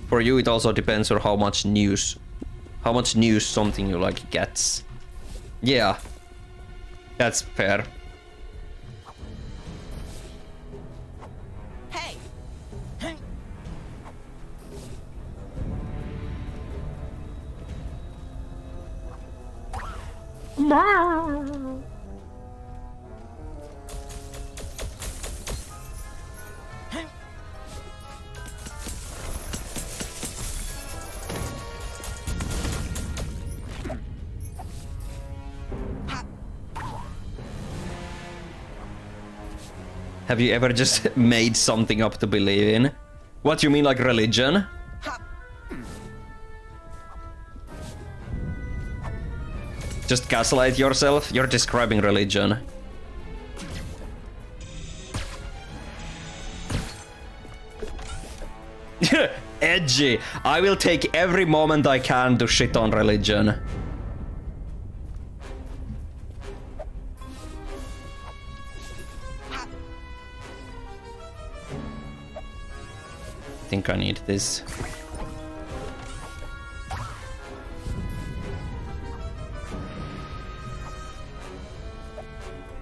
For you, it also depends on how much news something you like gets. Yeah, that's fair. Hey. Have you ever just made something up to believe in? What, you mean like religion? Just gaslight yourself? You're describing religion. Edgy! I will take every moment I can to shit on religion. I think I need this.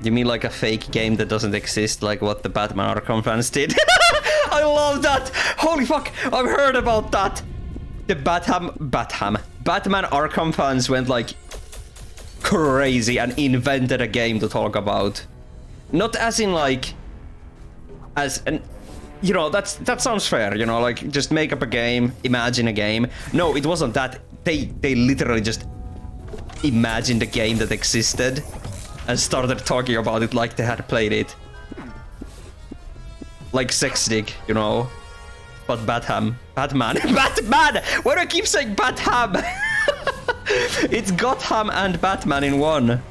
You mean like a fake game that doesn't exist, like what the Batman Arkham fans did? I love that! Holy fuck! I've heard about that! The Batman Arkham fans went like crazy and invented a game to talk about. Not as in like, as an, you know, that sounds fair, you know, like just make up a game, imagine a game. No, it wasn't that. They literally just imagined a game that existed and started talking about it like they had played it. Like Sex Stick, you know. But Batman. Batman! Why do I keep saying Batham? It's Gotham and Batman in one.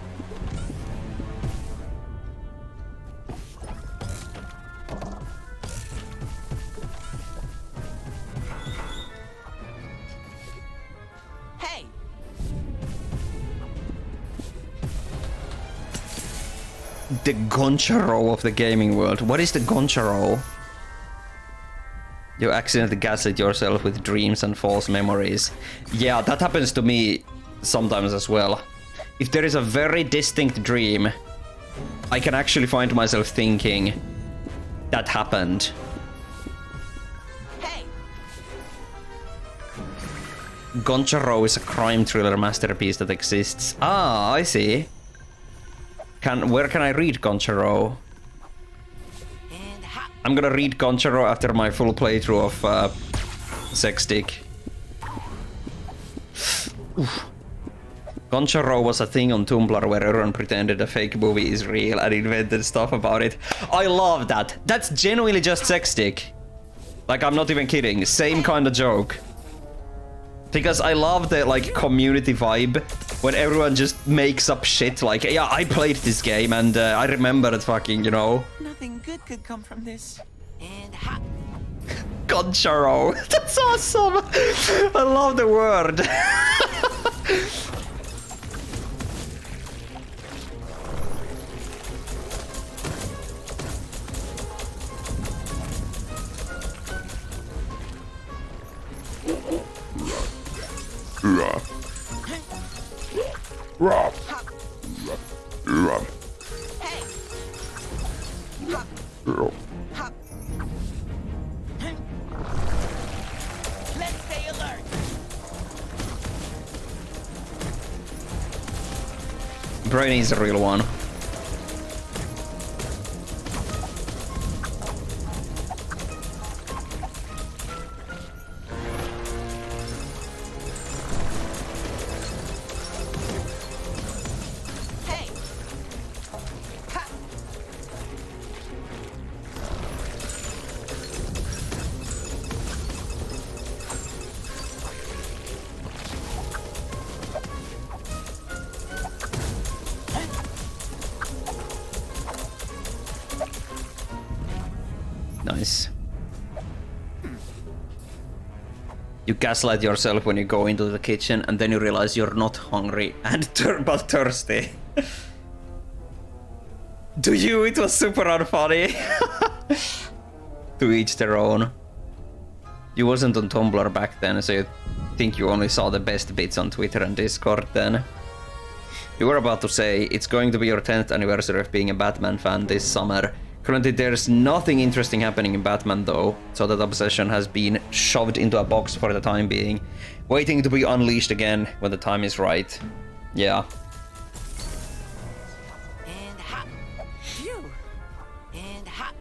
Hey. The Goncharo of the gaming world. What is the Goncharo? You accidentally gaslight yourself with dreams and false memories. Yeah, that happens to me sometimes as well. If there is a very distinct dream, I can actually find myself thinking that happened. Hey. Goncharo is a crime thriller masterpiece that exists. Ah, I see. Where can I read Goncharo? And ha. I'm gonna read Goncharo after my full playthrough of Sex Stick. Goncharo was a thing on Tumblr where everyone pretended a fake movie is real and invented stuff about it. I love that. That's genuinely just Sex Stick. Like, I'm not even kidding. Same kind of joke. Because I love the, like, community vibe when everyone just makes up shit like, yeah, I played this game and I remember it fucking, you know. Nothing good could come from this. And ha. Goncharo. That's awesome. I love the word. Hey! Hop. Let's stay alert. Brainy is a real one. Hey! Ha! Nice. You gaslight yourself when you go into the kitchen and then you realize you're not hungry and but thirsty. To you, it was super unfunny. To each their own. You wasn't on Tumblr back then, so you think you only saw the best bits on Twitter and Discord then. You were about to say, it's going to be your 10th anniversary of being a Batman fan this summer. Currently there's nothing interesting happening in Batman though, so that obsession has been shoved into a box for the time being, waiting to be unleashed again when the time is right. Yeah. And hop. Phew. And hop.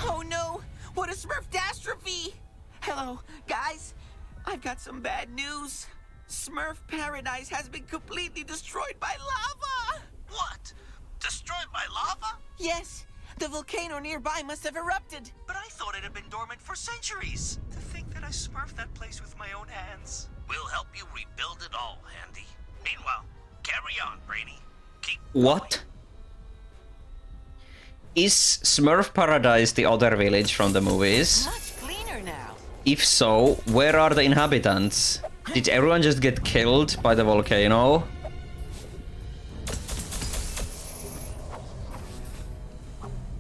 Oh no! What a Smurf-dastrophe! Hello, guys. I've got some bad news. Smurf Paradise has been completely destroyed by lava! What? Destroyed by lava? Yes, the volcano nearby must have erupted. But I thought it had been dormant for centuries. To think that I smurfed that place with my own hands. We'll help you rebuild it all, Handy. Meanwhile, carry on, Brainy. Keep What? Is Smurf Paradise the other village from the movies? Much cleaner now. If so, where are the inhabitants? Did everyone just get killed by the volcano?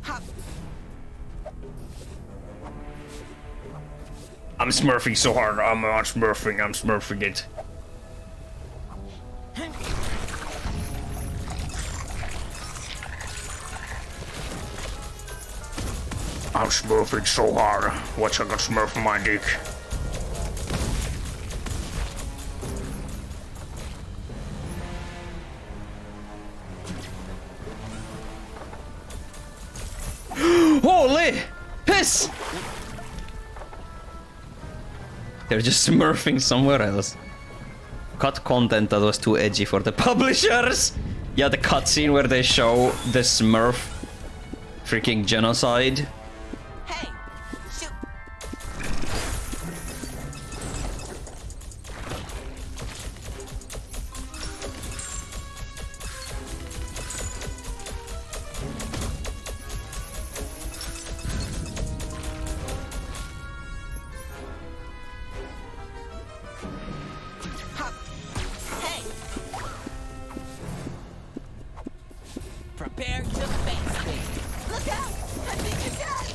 Hop. I'm smurfing so hard, I'm not smurfing, I'm smurfing it. I'm smurfing so hard. Watch I got smurf my dick. Holy piss! They're just smurfing somewhere else. Cut content that was too edgy for the publishers. Yeah, the cutscene where they show the Smurf freaking genocide. Hey, shoot. Hop. Hey. Prepare to face me. Look out! I think it's dead.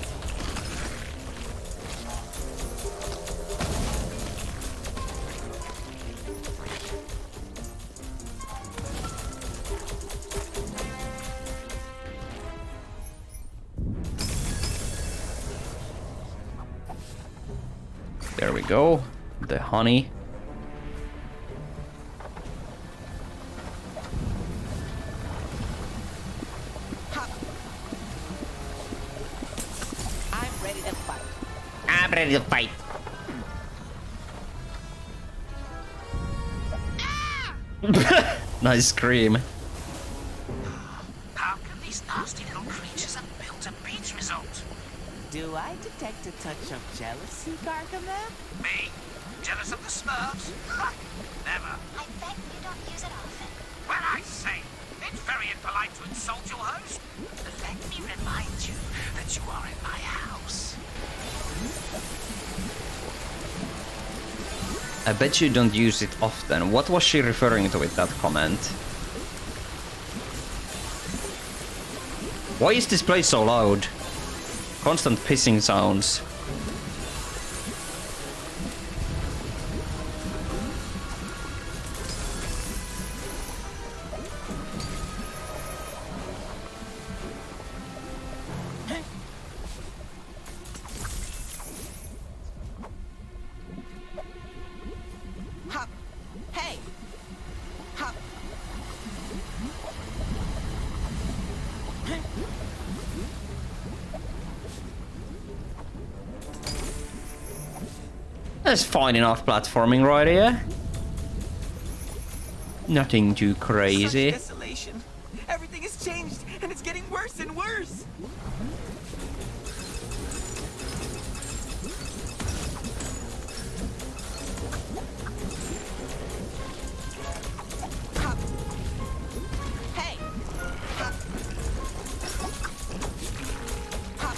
There we go. The honey. Hop. I'm ready to fight. I'm ready to fight. Nice scream. How can these nasty little creatures have built a beach resort? Do I detect a touch of jealousy, Gargamel? Me? Jealous of the Smurfs? Ha! Never. I bet you don't use it often. Well, I say, it's very impolite to insult your host. Let me remind you that you are in my house. I bet you don't use it often. What was she referring to with that comment? Why is this place so loud? Constant pissing sounds. Hey! Hop! That's fine enough platforming right here. Nothing too crazy. Such desolation. Everything has changed, and it's getting worse and worse. Hop. Hey. Hop. Hop.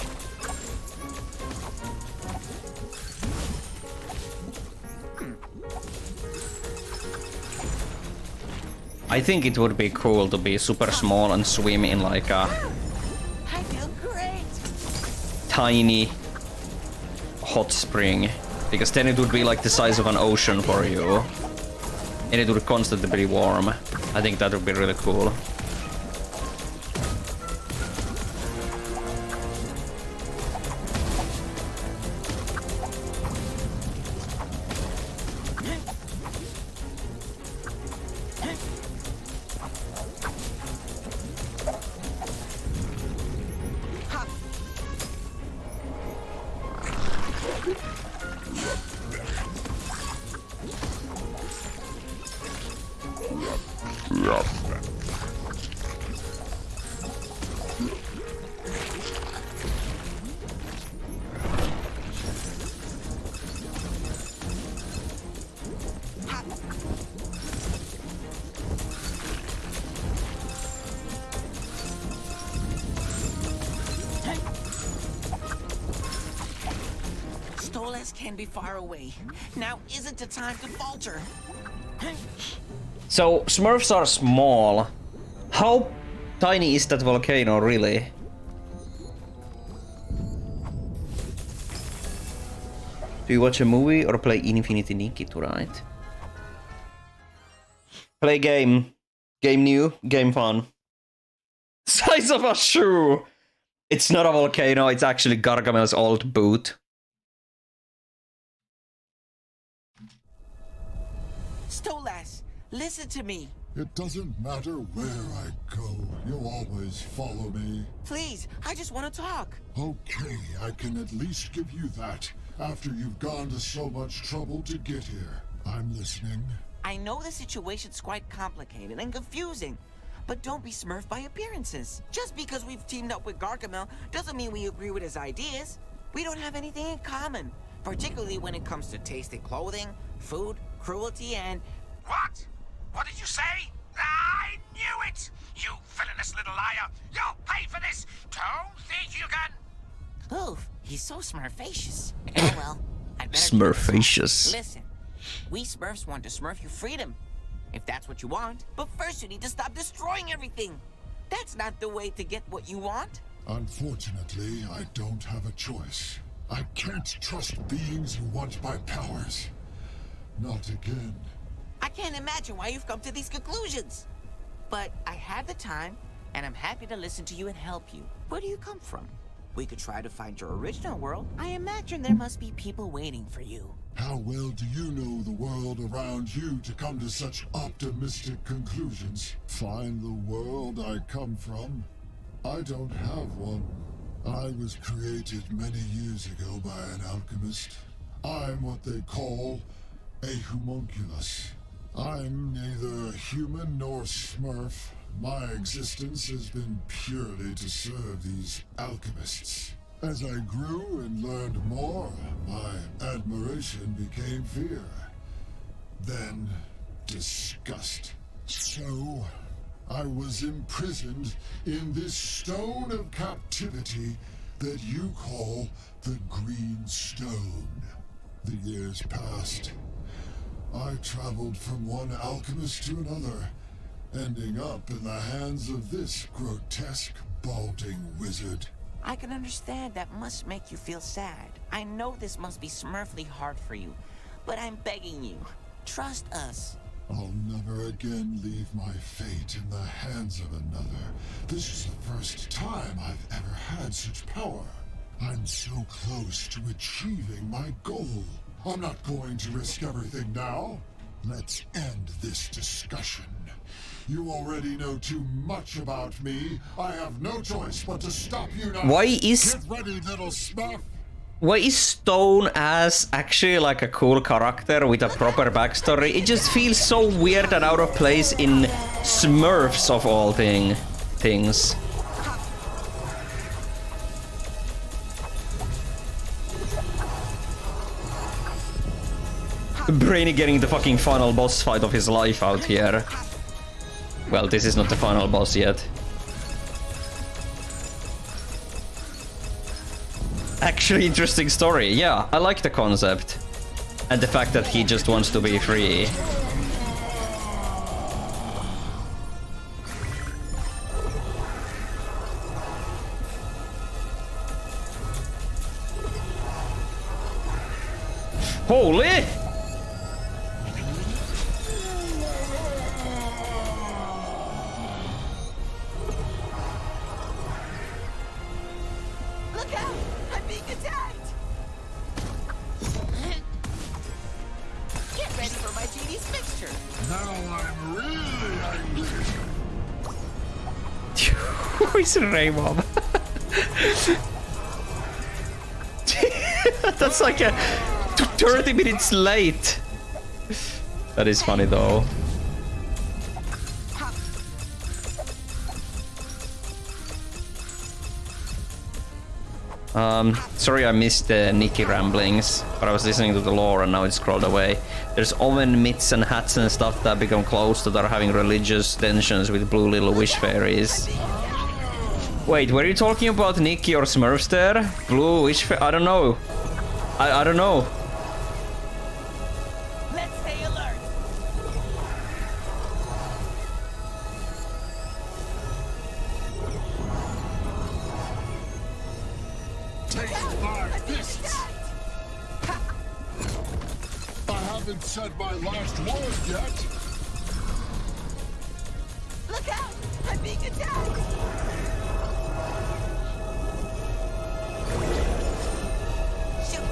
I think it would be cool to be super small and swim in like a I feel great. tiny hot spring. Because then it would be like the size of an ocean for you. And it would constantly be warm. I think that would be really cool. Hop. Hop. Stolas can be far away. Now isn't the time to falter. So, Smurfs are small. How tiny is that volcano, really? Do you watch a movie or play Infinity Nikki tonight? Play game. Game new, game fun. Size of a shoe! It's not a volcano, it's actually Gargamel's old boot. Stolas, listen to me. It doesn't matter where I go, you'll always follow me. Please, I just want to talk. Okay, I can at least give you that, after you've gone to so much trouble to get here. I'm listening. I know the situation's quite complicated and confusing, but don't be smurfed by appearances. Just because we've teamed up with Gargamel doesn't mean we agree with his ideas. We don't have anything in common, particularly when it comes to tasting clothing, food, cruelty, and... What? What did you say? I knew it! You villainous little liar! You'll pay for this! Don't think you can... Oof, he's so smurfacious. Oh well, I'd better... Smurfacious. Listen, we Smurfs want to smurf you freedom, if that's what you want. But first you need to stop destroying everything. That's not the way to get what you want. Unfortunately, I don't have a choice. I can't trust beings who want my powers. Not again. I can't imagine why you've come to these conclusions. But I have the time, and I'm happy to listen to you and help you. Where do you come from? We could try to find your original world. I imagine there must be people waiting for you. How well do you know the world around you to come to such optimistic conclusions? Find the world I come from? I don't have one. I was created many years ago by an alchemist. I'm what they call a homunculus. I'm neither human nor Smurf. My existence has been purely to serve these alchemists. As I grew and learned more, my admiration became fear. Then, disgust. So, I was imprisoned in this stone of captivity that you call the Green Stone. The years passed. I traveled from one alchemist to another, ending up in the hands of this grotesque, balding wizard. I can understand that must make you feel sad. I know this must be smurfly hard for you, but I'm begging you, trust us. I'll never again leave my fate in the hands of another. This is the first time I've ever had such power. I'm so close to achieving my goal. I'm not going to risk everything now. Let's end this discussion. You already know too much about me. I have no choice but to stop you now. Why is Get ready, little Smurf. Why is Stone as actually like a cool character with a proper backstory? It just feels so weird and out of place in Smurfs of all things. Brainy getting the fucking final boss fight of his life out here. Well, this is not the final boss yet. Actually interesting story. Yeah, I like the concept. And the fact that he just wants to be free. Holy! Look out! I'm being attacked! Get ready for my genie's mixture. Now I'm really angry. Who is Ryemanni? That's like a 30 minutes late. That is funny though. Sorry I missed the Nikki ramblings, but I was listening to the lore and now it's scrolled away. There's oven mitts and hats and stuff that become close that are having religious tensions with blue little wish fairies. Wait, were you talking about Nikki or Smurfs there? Blue wish fairy? I don't know. I don't know. Let's stay alert. Take my fists. I haven't said my last word yet. Look out! I'm being attacked! Shoot!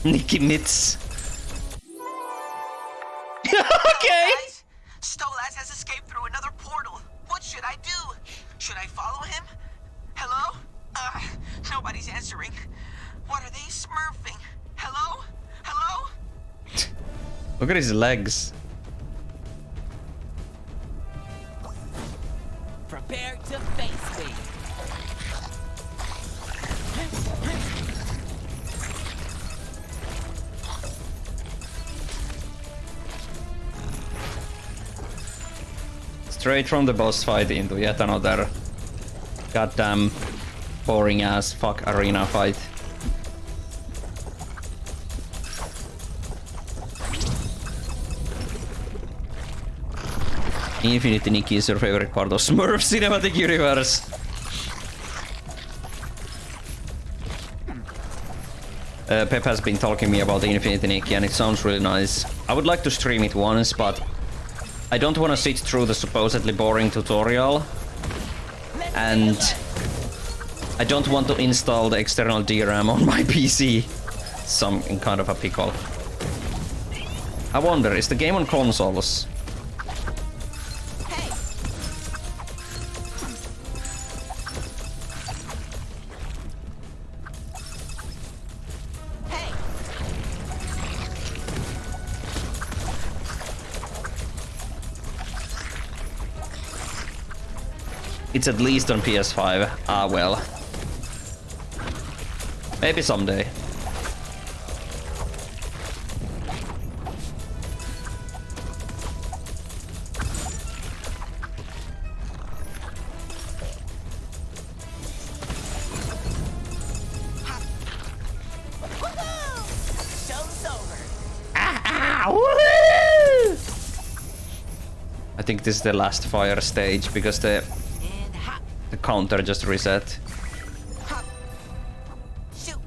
Nikki mitts. Okay. Guys, Stolas has escaped through another portal. What should I do? Should I follow him? Hello? Nobody's answering. What are they smurfing? Hello? Hello? Look at his legs. Prepare to face me. Straight from the boss fight into yet another goddamn boring ass fuck arena fight. Infinity Nikki is your favorite part of Smurf Cinematic Universe. Pep has been talking me about Infinity Nikki and it sounds really nice. I would like to stream it once, but I don't want to sit through the supposedly boring tutorial. And I don't want to install the external DRAM on my PC. Some kind of a pickle. I wonder, is the game on consoles? It's at least on PS5. Ah, well. Maybe someday. Show's over. Woohoo! I think this is the last fire stage because the counter just reset. Shoot.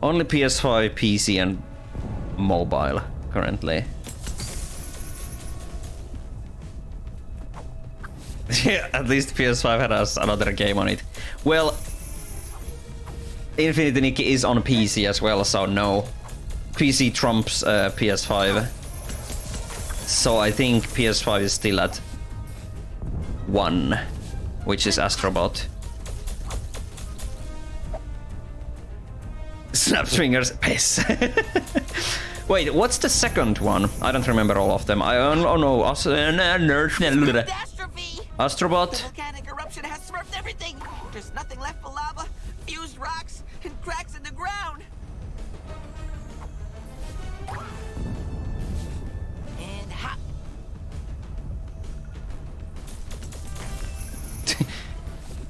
Only PS5, PC and mobile currently. Yeah, at least PS5 has another game on it. Well, Infinity Nikki is on PC as well, so no. PC trumps PS5. So I think PS5 is still at 1, which is Astrobot. Snap fingers, piss. Wait, what's the second one? I don't remember all of them. I don't know. Catastrophe! Astrobot. The volcanic eruption has smurfed everything. There's nothing left but lava, fused rocks, and cracks in the ground. And hop.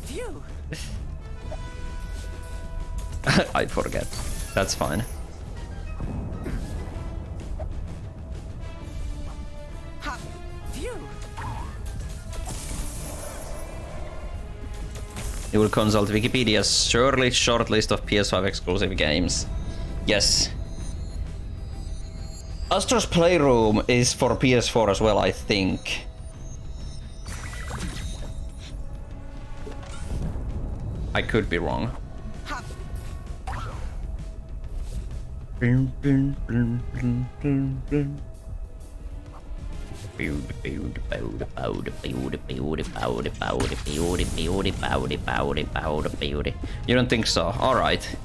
Phew. I forget. That's fine. Hop. Phew. You will consult Wikipedia's surely short list of PS5 exclusive games. Yes. Astro's Playroom is for PS4 as well, I think. I could be wrong. Hop. You don't think so? Alright.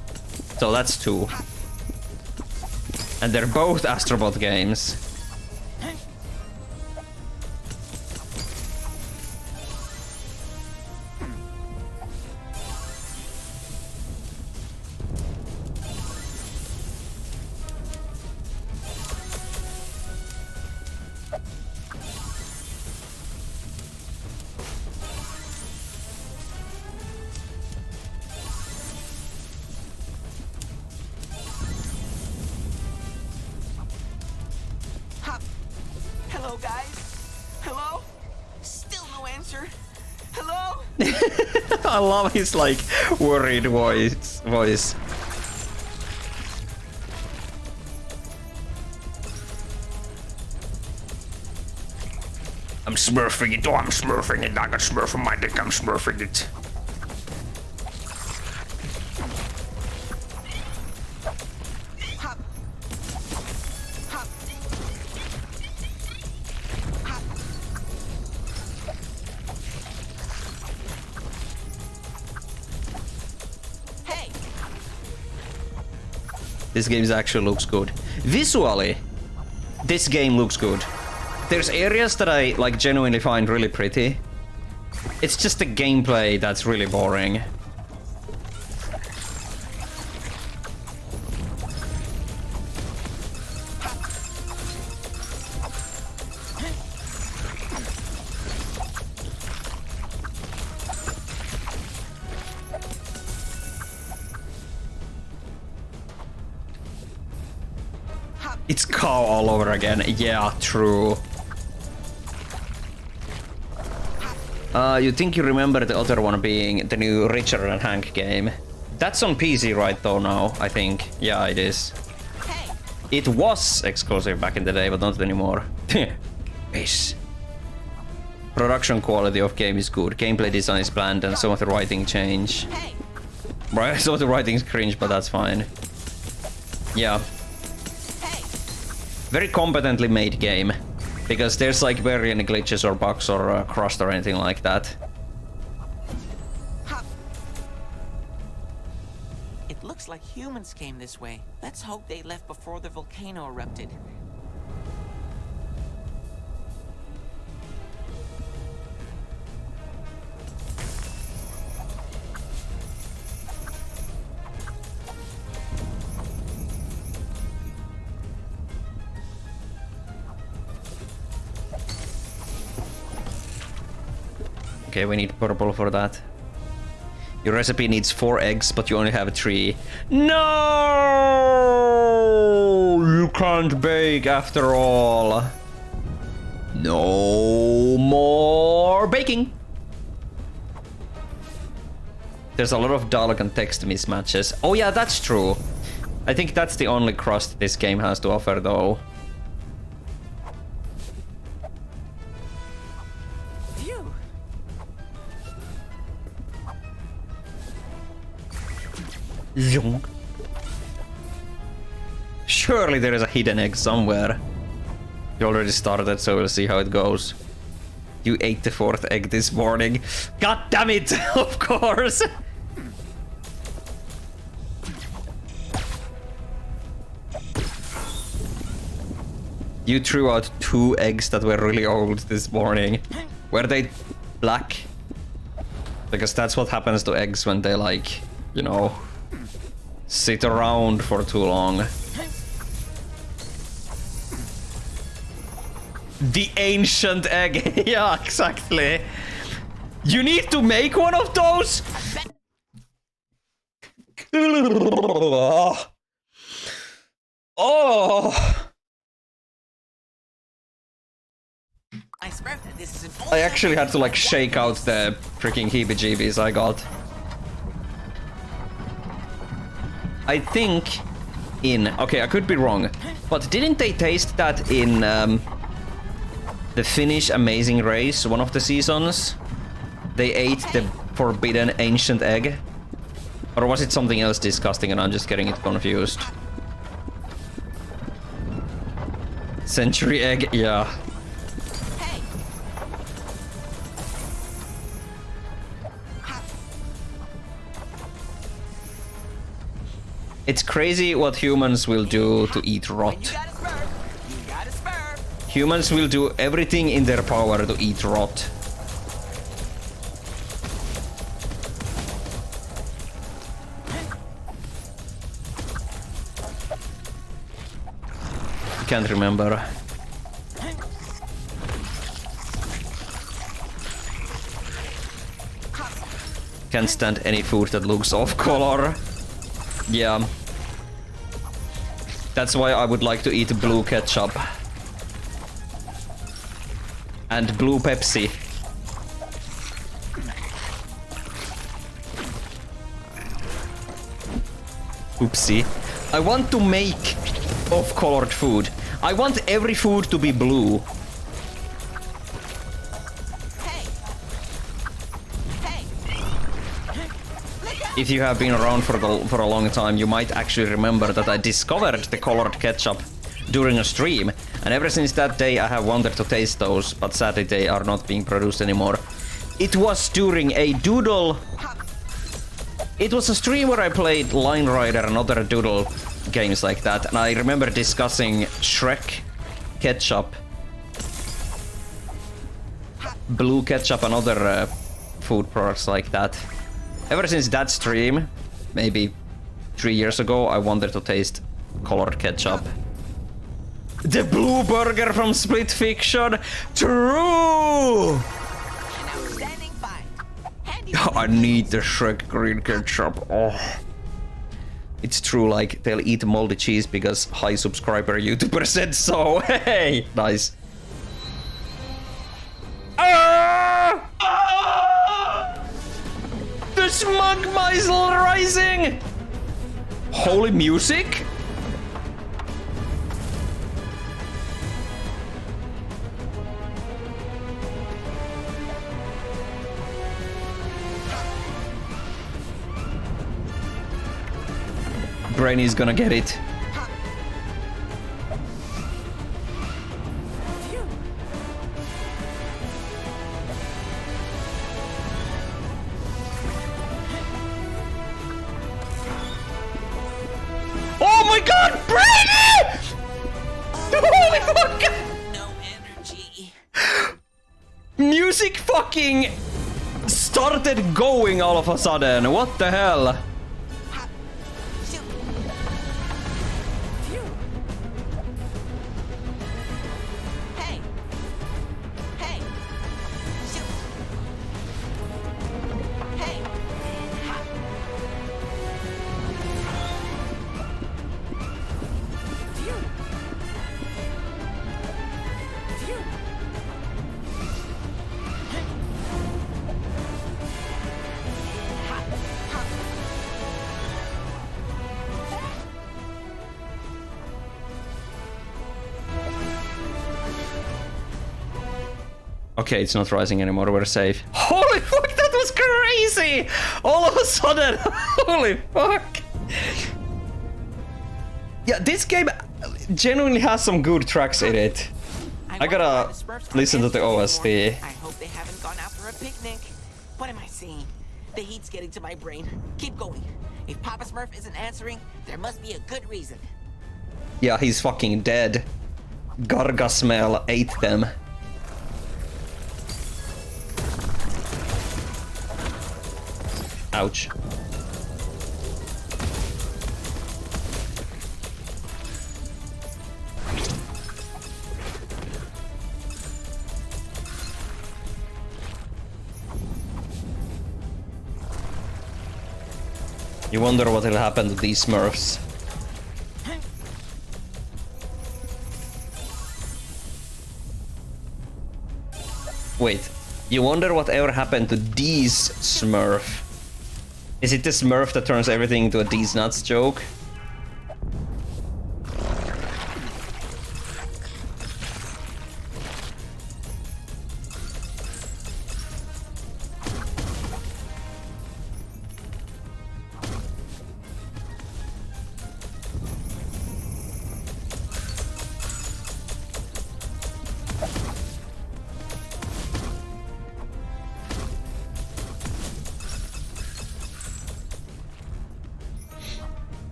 So that's 2. And they're both Astrobot games. Hop. Hello, guys. Hello? Still no answer. Hello? I love his like worried voice. I'm smurfing it. Oh, I'm smurfing it. I got smurf on my dick. I'm smurfing it. Hop. Hop. Hop. Hey. This game actually looks good. Visually, this game looks good. There's areas that I like genuinely find really pretty. It's just the gameplay that's really boring. It's cow all over again. Yeah, true. You think you remember the other one being the new Richard and Hank game? That's on PC right though now, I think. Yeah, it is. Hey. It was exclusive back in the day, but not anymore. Peace. Production quality of game is good. Gameplay design is bland and some of the writing change. Hey. Right, some of the writing's cringe, but that's fine. Yeah. Hey. Very competently made game. Because there's like barely any glitches or bugs or crust or anything like that. Hop. It looks like humans came this way. Let's hope they left before the volcano erupted. Okay, we need purple for that. Your recipe needs 4 eggs, but you only have 3. No! You can't bake after all. No more baking. There's a lot of dialogue and text mismatches. Oh yeah, that's true. I think that's the only crust this game has to offer though. Zonk. Surely there is a hidden egg somewhere. You already started, so we'll see how it goes. You ate the 4th egg this morning. God damn it! Of course! You threw out 2 eggs that were really old this morning. Were they black? Because that's what happens to eggs when they, like, you know, sit around for too long. The ancient egg. Yeah, exactly. You need to make one of those? Oh. I actually had to like shake out the freaking heebie-jeebies I got. I think in... Okay, I could be wrong. But didn't they taste that in the Finnish Amazing Race, one of the seasons? They ate the forbidden ancient egg? Or was it something else disgusting and I'm just getting it confused? Century egg? Yeah. It's crazy what humans will do to eat rot. Humans will do everything in their power to eat rot. Can't remember. Can't stand any food that looks off color. Yeah. That's why I would like to eat blue ketchup. And blue Pepsi. Oopsie. I want to make off-colored food. I want every food to be blue. If you have been around for a long time, you might actually remember that I discovered the colored ketchup during a stream, and ever since that day I have wanted to taste those, but sadly they are not being produced anymore. It was during a doodle... It was a stream where I played Line Rider and other doodle games like that, and I remember discussing Shrek ketchup, blue ketchup and other food products like that. Ever since that stream, maybe 3 years ago, I wanted to taste colored ketchup. The blue burger from Split Fiction! True! I need the Shrek green ketchup. Oh. It's true, like, they'll eat moldy cheese because high subscriber YouTuber said so. Hey! Nice. Ah! Ah! The smug Meisel rising! Holy music? Brainy's gonna get it. Oh my god, Brainy! Holy fuck! No energy. Music fucking started going all of a sudden. What the hell? Okay, it's not rising anymore, we're safe. Holy fuck, that was crazy! All of a sudden, holy fuck! Yeah, this game genuinely has some good tracks in it. I gotta listen to the OST. I hope they haven't gone out for a picnic. What am I seeing? The heat's getting to my brain. Keep going. If Papa Smurf isn't answering, there must be a good reason. Yeah, he's fucking dead. Gargasmell ate them. Ouch. You wonder what will happen to these Smurfs. Wait, you wonder whatever happened to these Smurf? Is it the Smurf that turns everything into a These Nuts joke?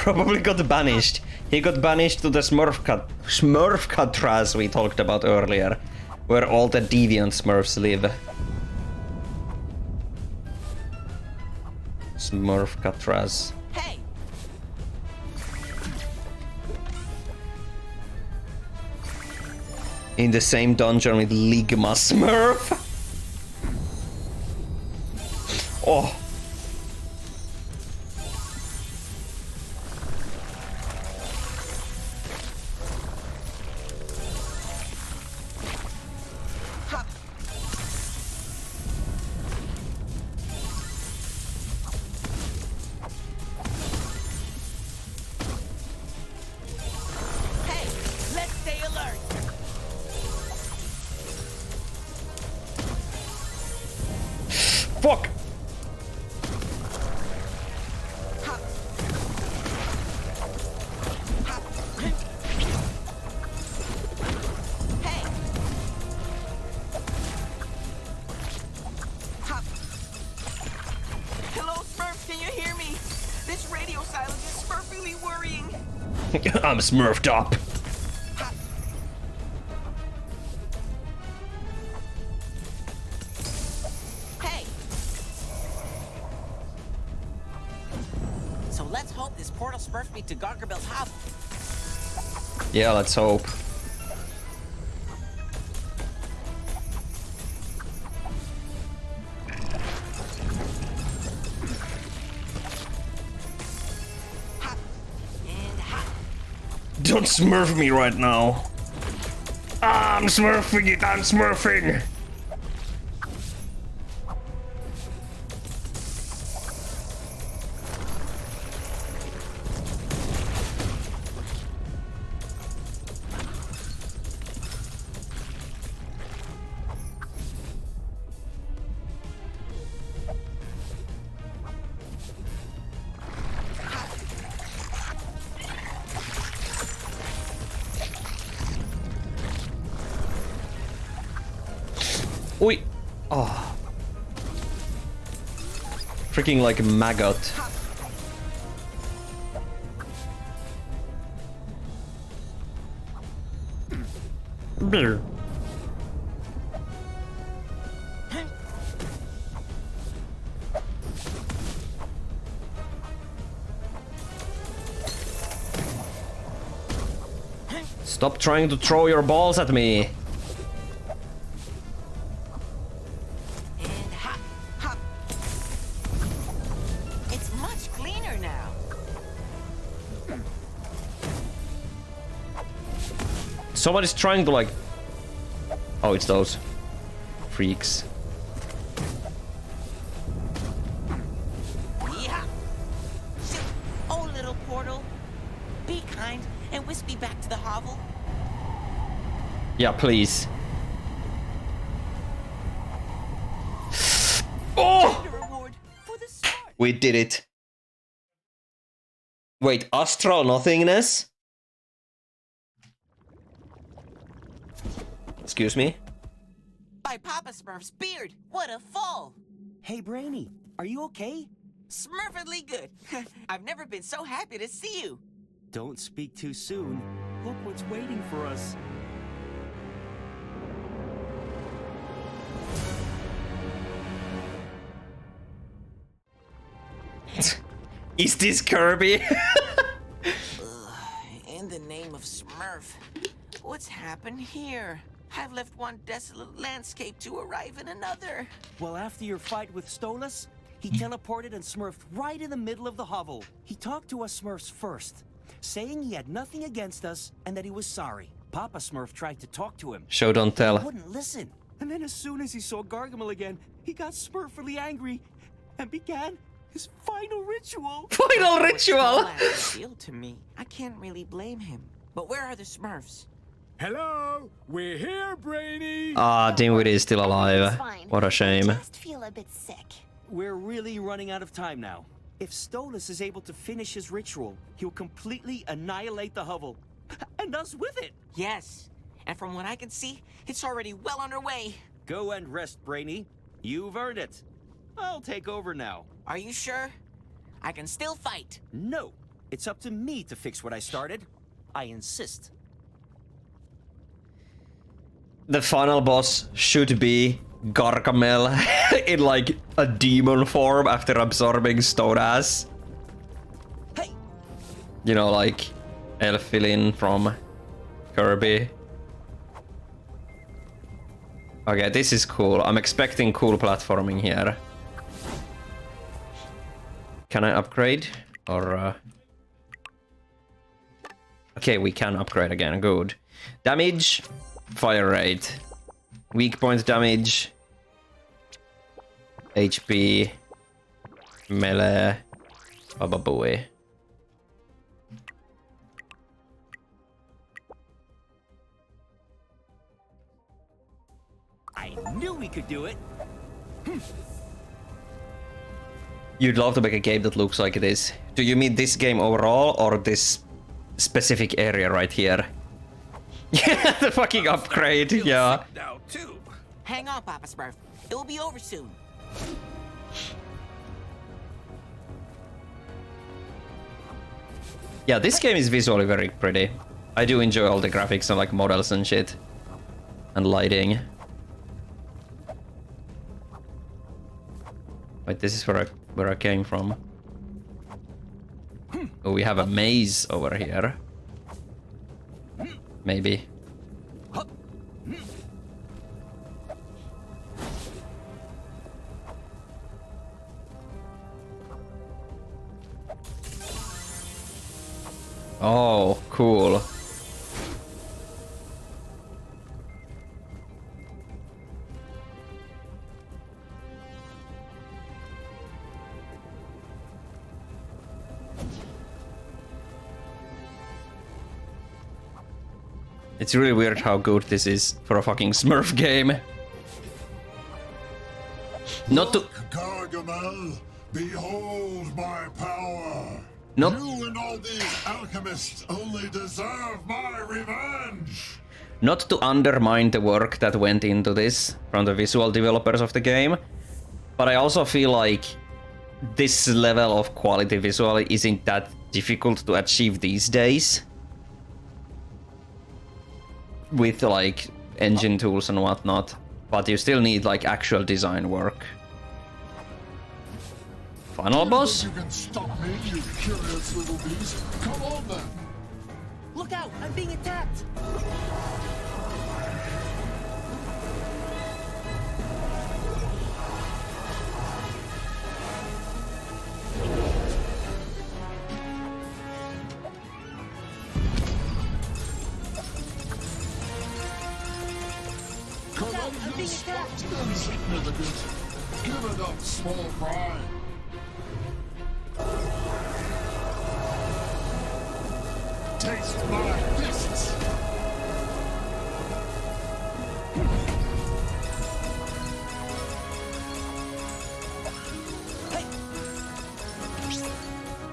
Probably got banished. He got banished to the Smurfcatraz we talked about earlier, where all the deviant Smurfs live. Smurfcatraz. Hey! In the same dungeon with Ligma Smurf. Oh. Fuck! Hello, Smurf, can you hear me? This radio silence is Smurfingly worrying. I'm smurfed up. Hey! So let's hope this portal Smurf me to Gargabel's hovel. Yeah, let's hope. Don't smurf me right now. I'm smurfing it, I'm smurfing. Oi! Oh. Freaking like a maggot. Beer. Stop trying to throw your balls at me. Somebody's trying to like... Oh, it's those freaks. Yeah. Oh, little portal. Be kind and whisk me back to the hovel. Yeah, please. Oh! Reward for the smart. We did it. Wait, astral nothingness? Excuse me? By Papa Smurf's beard. What a fall. Hey, Brainy, are you okay? Smurfedly good. I've never been so happy to see you. Don't speak too soon. Look what's waiting for us. Is this Kirby? In the name of Smurf, what's happened here? I've left one desolate landscape to arrive in another. Well, after your fight with Stolas, he teleported and smurfed right in the middle of the hovel. He talked to us Smurfs first, saying he had nothing against us and that he was sorry. Papa Smurf tried to talk to him. Show don't He tell. wouldn't listen. And then as soon as he saw Gargamel again, he got smurfily angry and began his final ritual. Final ritual! Appealed to me. I can't really blame him. But where are the Smurfs? Hello? We're here, Brainy! Ah, Dinwiddie is still It's alive. fine. What a shame. I just feel a bit sick. We're really running out of time now. If Stolas is able to finish his ritual, he'll completely annihilate the hovel. And us with it. Yes. And from what I can see, it's already well underway. Go and rest, Brainy. You've earned it. I'll take over now. Are you sure? I can still fight. No, it's up to me to fix what I started. I insist. The final boss should be Gargamel in like a demon form after absorbing Stoneass. Hey! You know, like Elfilin from Kirby. Okay, this is cool. I'm expecting cool platforming here. Can I upgrade? Or... Okay, we can upgrade again. Good. Damage. Fire rate. Weak point damage. HP. Melee. Baba boy. I knew we could do it. You'd love to make a game that looks like this. Do you mean this game overall or this specific area right here? Yeah, the fucking upgrade, yeah. Now, too. Hang on, Papa Smurf. It will be over soon. Yeah, this game is visually very pretty. I do enjoy all the graphics and like models and shit. And lighting. Wait, this is where I came from. Oh, we have a maze over here. Maybe. Oh, cool. It's really weird how good this is for a fucking Smurf game. Not to... Gargamel, behold my power! Not... You and all these alchemists only deserve my revenge! Not to undermine the work that went into this from the visual developers of the game, but I also feel like this level of quality visually isn't that difficult to achieve these days. With like engine tools and whatnot, but you still need like actual design work. Final boss? You can stop me, you curious little beast. Come on then! Look out! I'm being attacked! Courageous, insignificant. Give it up, small fry. Taste my fists!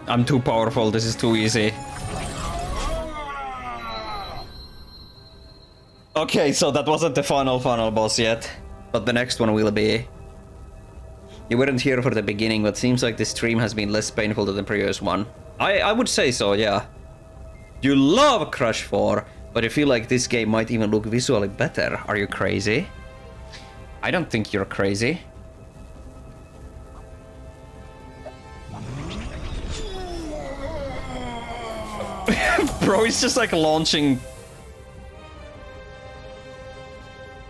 I'm too powerful, this is too easy. Okay, so that wasn't the final boss yet, but the next one will be. You weren't here for the beginning, but seems like this stream has been less painful than the previous one. I would say so, yeah. You love Crush 4, but I feel like this game might even look visually better. Are you crazy? I don't think you're crazy. Bro, he's just like launching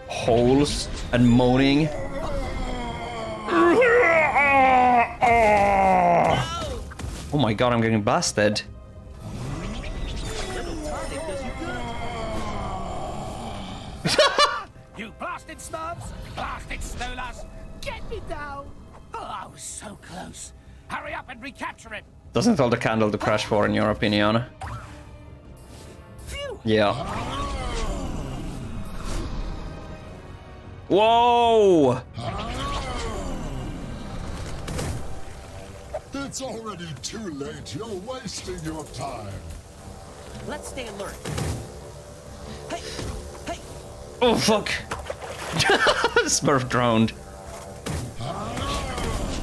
holes and moaning. Oh my god, I'm getting blasted. You blasted Smurfs! Blasted Stolas! Get me down! Oh, I was so close. Hurry up and recapture it! Doesn't hold a candle to Crash 4 in your opinion? Phew. Yeah. Whoa! It's already too late. You're wasting your time. Let's stay alert. Hey! Hey! Oh fuck! Smurf drowned.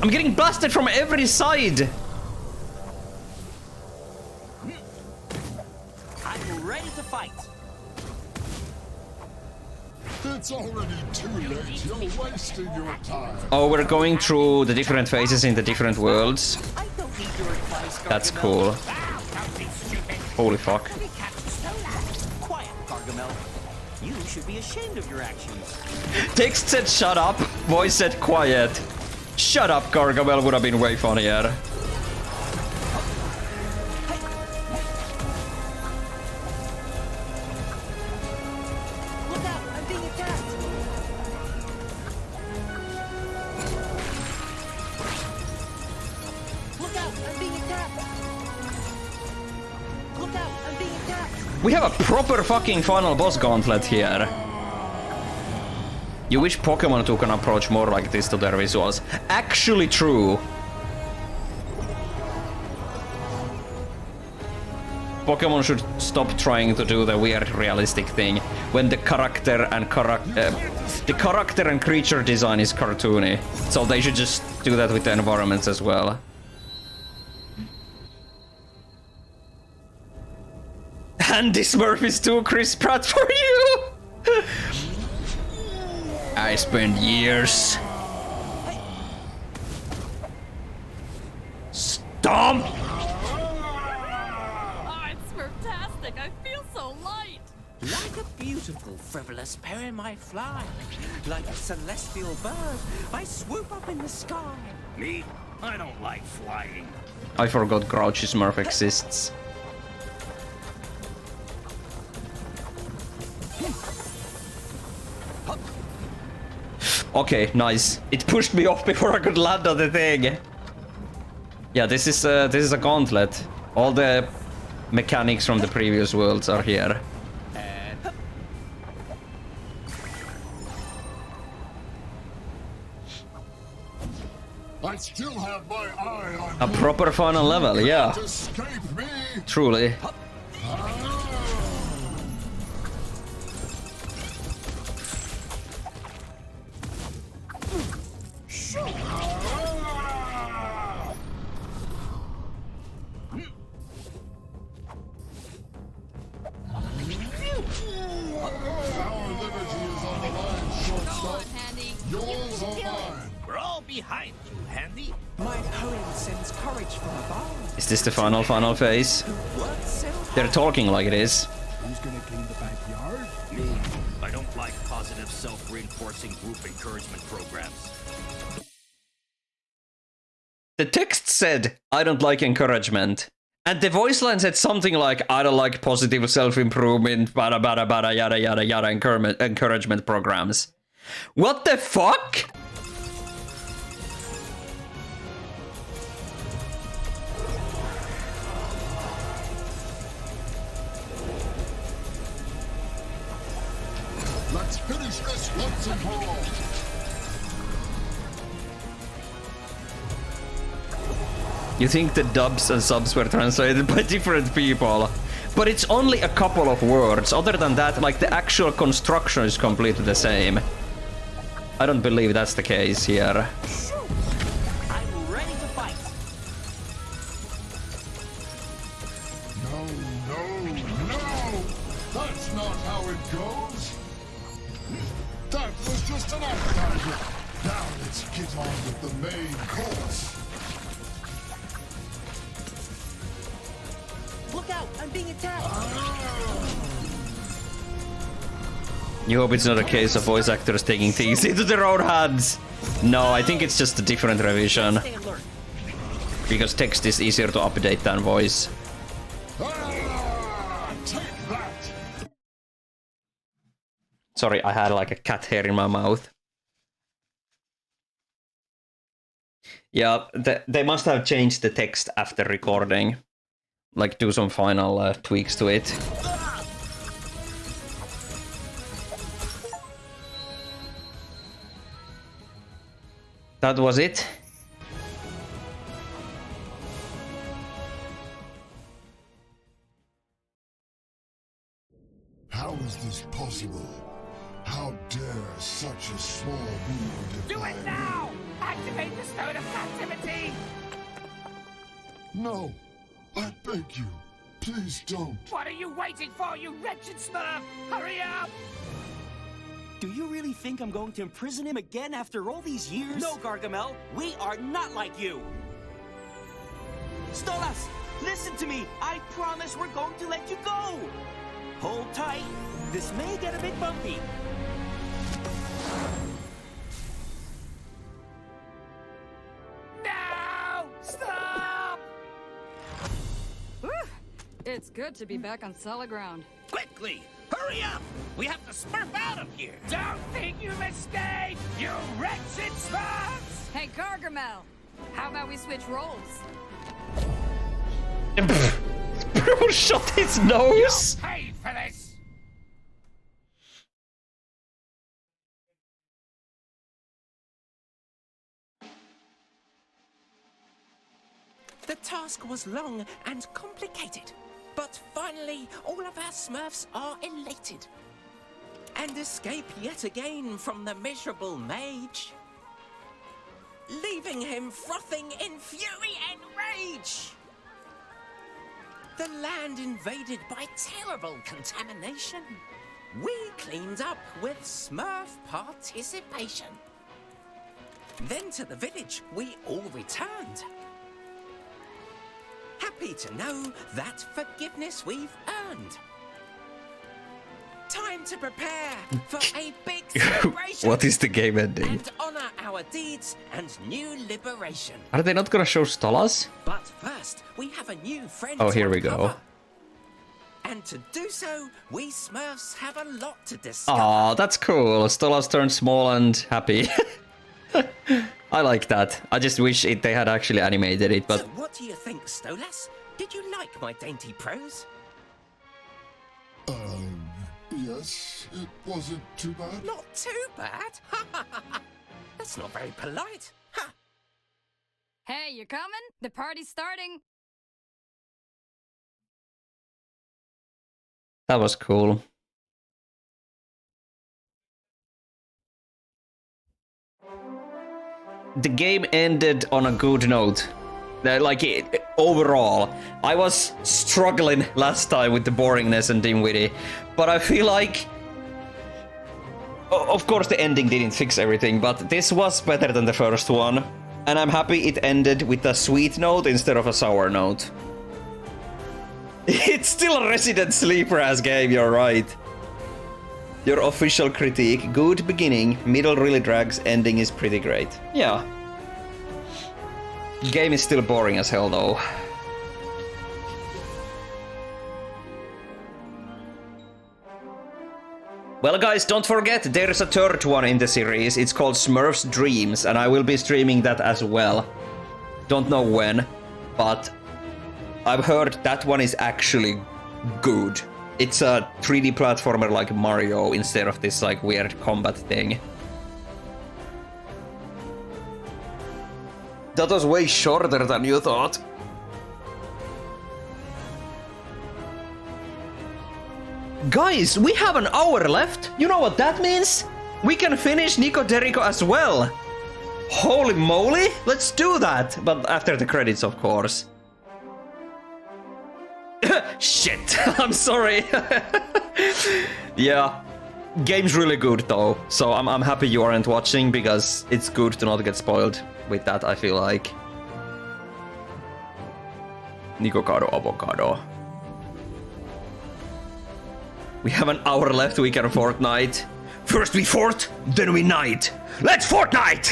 I'm getting blasted from every side! I'm ready to fight. It's already too late. You're wasting your time. Oh, we're going through the different phases in the different worlds. I don't need your advice, That's Gargamel. cool. Wow, don't be stupid! Holy fuck. Quiet, Gargamel. You should be ashamed of your actions. Text said shut up, voice said quiet. Shut up, Gargamel would have been way funnier. Look out! I'm being attacked! Look out! I'm being attacked! Look out! I'm being attacked! We have a proper fucking final boss gauntlet here. You wish Pokemon took an approach more like this to their visuals. Actually true. Pokemon should stop trying to do the weird realistic thing when the character and creature design is cartoony. So they should just do that with the environments as well. Andy Smurf is too Chris Pratt for you! I spent years. Stomp! Oh, it's Smurftastic. I feel so light. Like a beautiful, frivolous parent might fly. Like a celestial bird, I swoop up in the sky. Me? I don't like flying. I forgot Grouchy Smurf exists. Okay, nice. It pushed me off before I could land on the thing. Yeah, this is a gauntlet. All the mechanics from the previous worlds are here. I still have my eye on A proper final level, yeah. you. Escape me. Truly. Our liberty is on the line, shortstop. Handy. Yours or mine. We're all behind you, Handy. My poem sends courage from above. Is this the final phase? What so They're talking like it is. Who's gonna clean the backyard? Me. I don't like positive self-reinforcing group encouragement programs. The text said, I don't like encouragement. And the voice line said something like, I don't like positive self-improvement, bada bada bada yada yada yada encouragement programs. What the fuck? Let's finish this once and for all. You think the dubs and subs were translated by different people, but it's only a couple of words. Other than that, like the actual construction is completely the same. I don't believe that's the case here. I'm ready to fight. No, no, no! That's not how it goes! That was just an appetizer! Now let's get on with the main course! Look out! I'm being attacked! You hope it's not a case of voice actors taking things into their own hands. No, I think it's just a different revision. Stay alert. Because text is easier to update than voice. Take that! Sorry, I had like a cat hair in my mouth. Yeah, they must have changed the text after recording. Like, do some final tweaks to it. That was it. How is this possible? How dare such a small being Do defy it now! Activate the stone of captivity! No! I beg you, please don't. What are you waiting for, you wretched Smurf? Hurry up! Do you really think I'm going to imprison him again after all these years? No, Gargamel, we are not like you. Stolas, listen to me. I promise we're going to let you go. Hold tight. This may get a bit bumpy. No! Stop! Whew. It's good to be back on solid ground. Quickly! Hurry up! We have to Smurf out of here! Don't think you've escaped, you wretched Smurfs! Hey, Gargamel! How about we switch roles? Bro shot his nose! You paid for this! The task was long and complicated, but finally all of our Smurfs are elated and escape yet again from the miserable mage, leaving him frothing in fury and rage. The land invaded by terrible contamination. We cleaned up with Smurf participation. Then to the village we all returned, happy to know that forgiveness we've earned. Time to prepare for a big celebration. What is the game ending? And honor our deeds and new liberation. Are they not gonna show Stolas? But first, we have a new friend. Oh, to here we go. uncover. And to do so, we Smurfs have a lot to discover. Aw, that's cool. Stolas turned small and happy. I like that. I just wish they had actually animated it, but... So what do you think, Stolas? Did you like my dainty prose? Yes, it wasn't too bad. Not too bad. That's not very polite. Ha! Hey, you coming? The party's starting. That was cool. The game ended on a good note. Overall, I was struggling last time with the boringness and Dinwiddie, but I feel like... Of course the ending didn't fix everything, but this was better than the first one. And I'm happy it ended with a sweet note instead of a sour note. It's still a Resident Sleeper-ass game, you're right. Your official critique, good beginning, middle really drags, ending is pretty great. Yeah. Game is still boring as hell though. Well guys, don't forget, there's a third one in the series. It's called Smurfs Dreams, and I will be streaming that as well. Don't know when, but I've heard that one is actually good. It's a 3D platformer like Mario instead of this like weird combat thing. That was way shorter than you thought. Guys, we have an hour left. You know what that means? We can finish Nico Jericho as well. Holy moly, let's do that. But after the credits, of course. Shit, I'm sorry. Yeah, game's really good though. So I'm happy you aren't watching because it's good to not get spoiled with that, I feel like. Nico Caro Avocado. We have an hour left, we can Fortnite. First we fort, then we night. Let's Fortnite!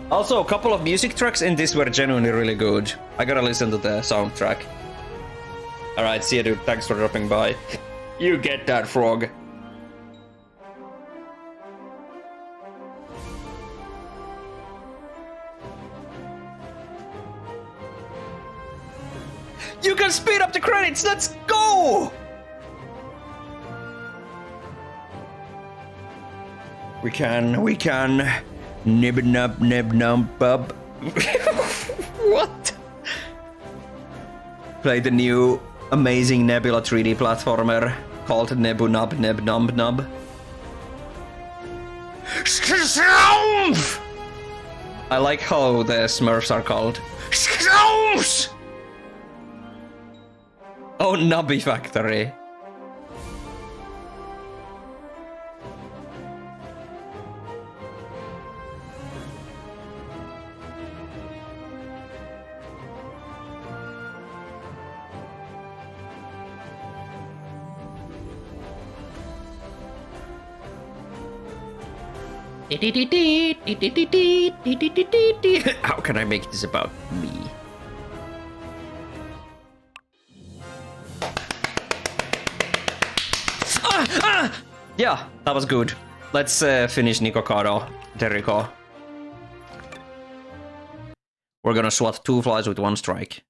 Also, a couple of music tracks in this were genuinely really good. I gotta listen to the soundtrack. Alright, see you dude, thanks for dropping by. You get that, frog. You can speed up the credits, let's go! We can. Nib nub nib num bub. What? Play the new amazing Nebula 3D platformer called Nebu Nub Neb Nub Nub. I like how the Smurfs are called. Oh, Nubby Factory. How can I make this about me? Yeah, that was good. Let's finish Nico Caro, Jericho. We're gonna swat 2 flies with 1 strike.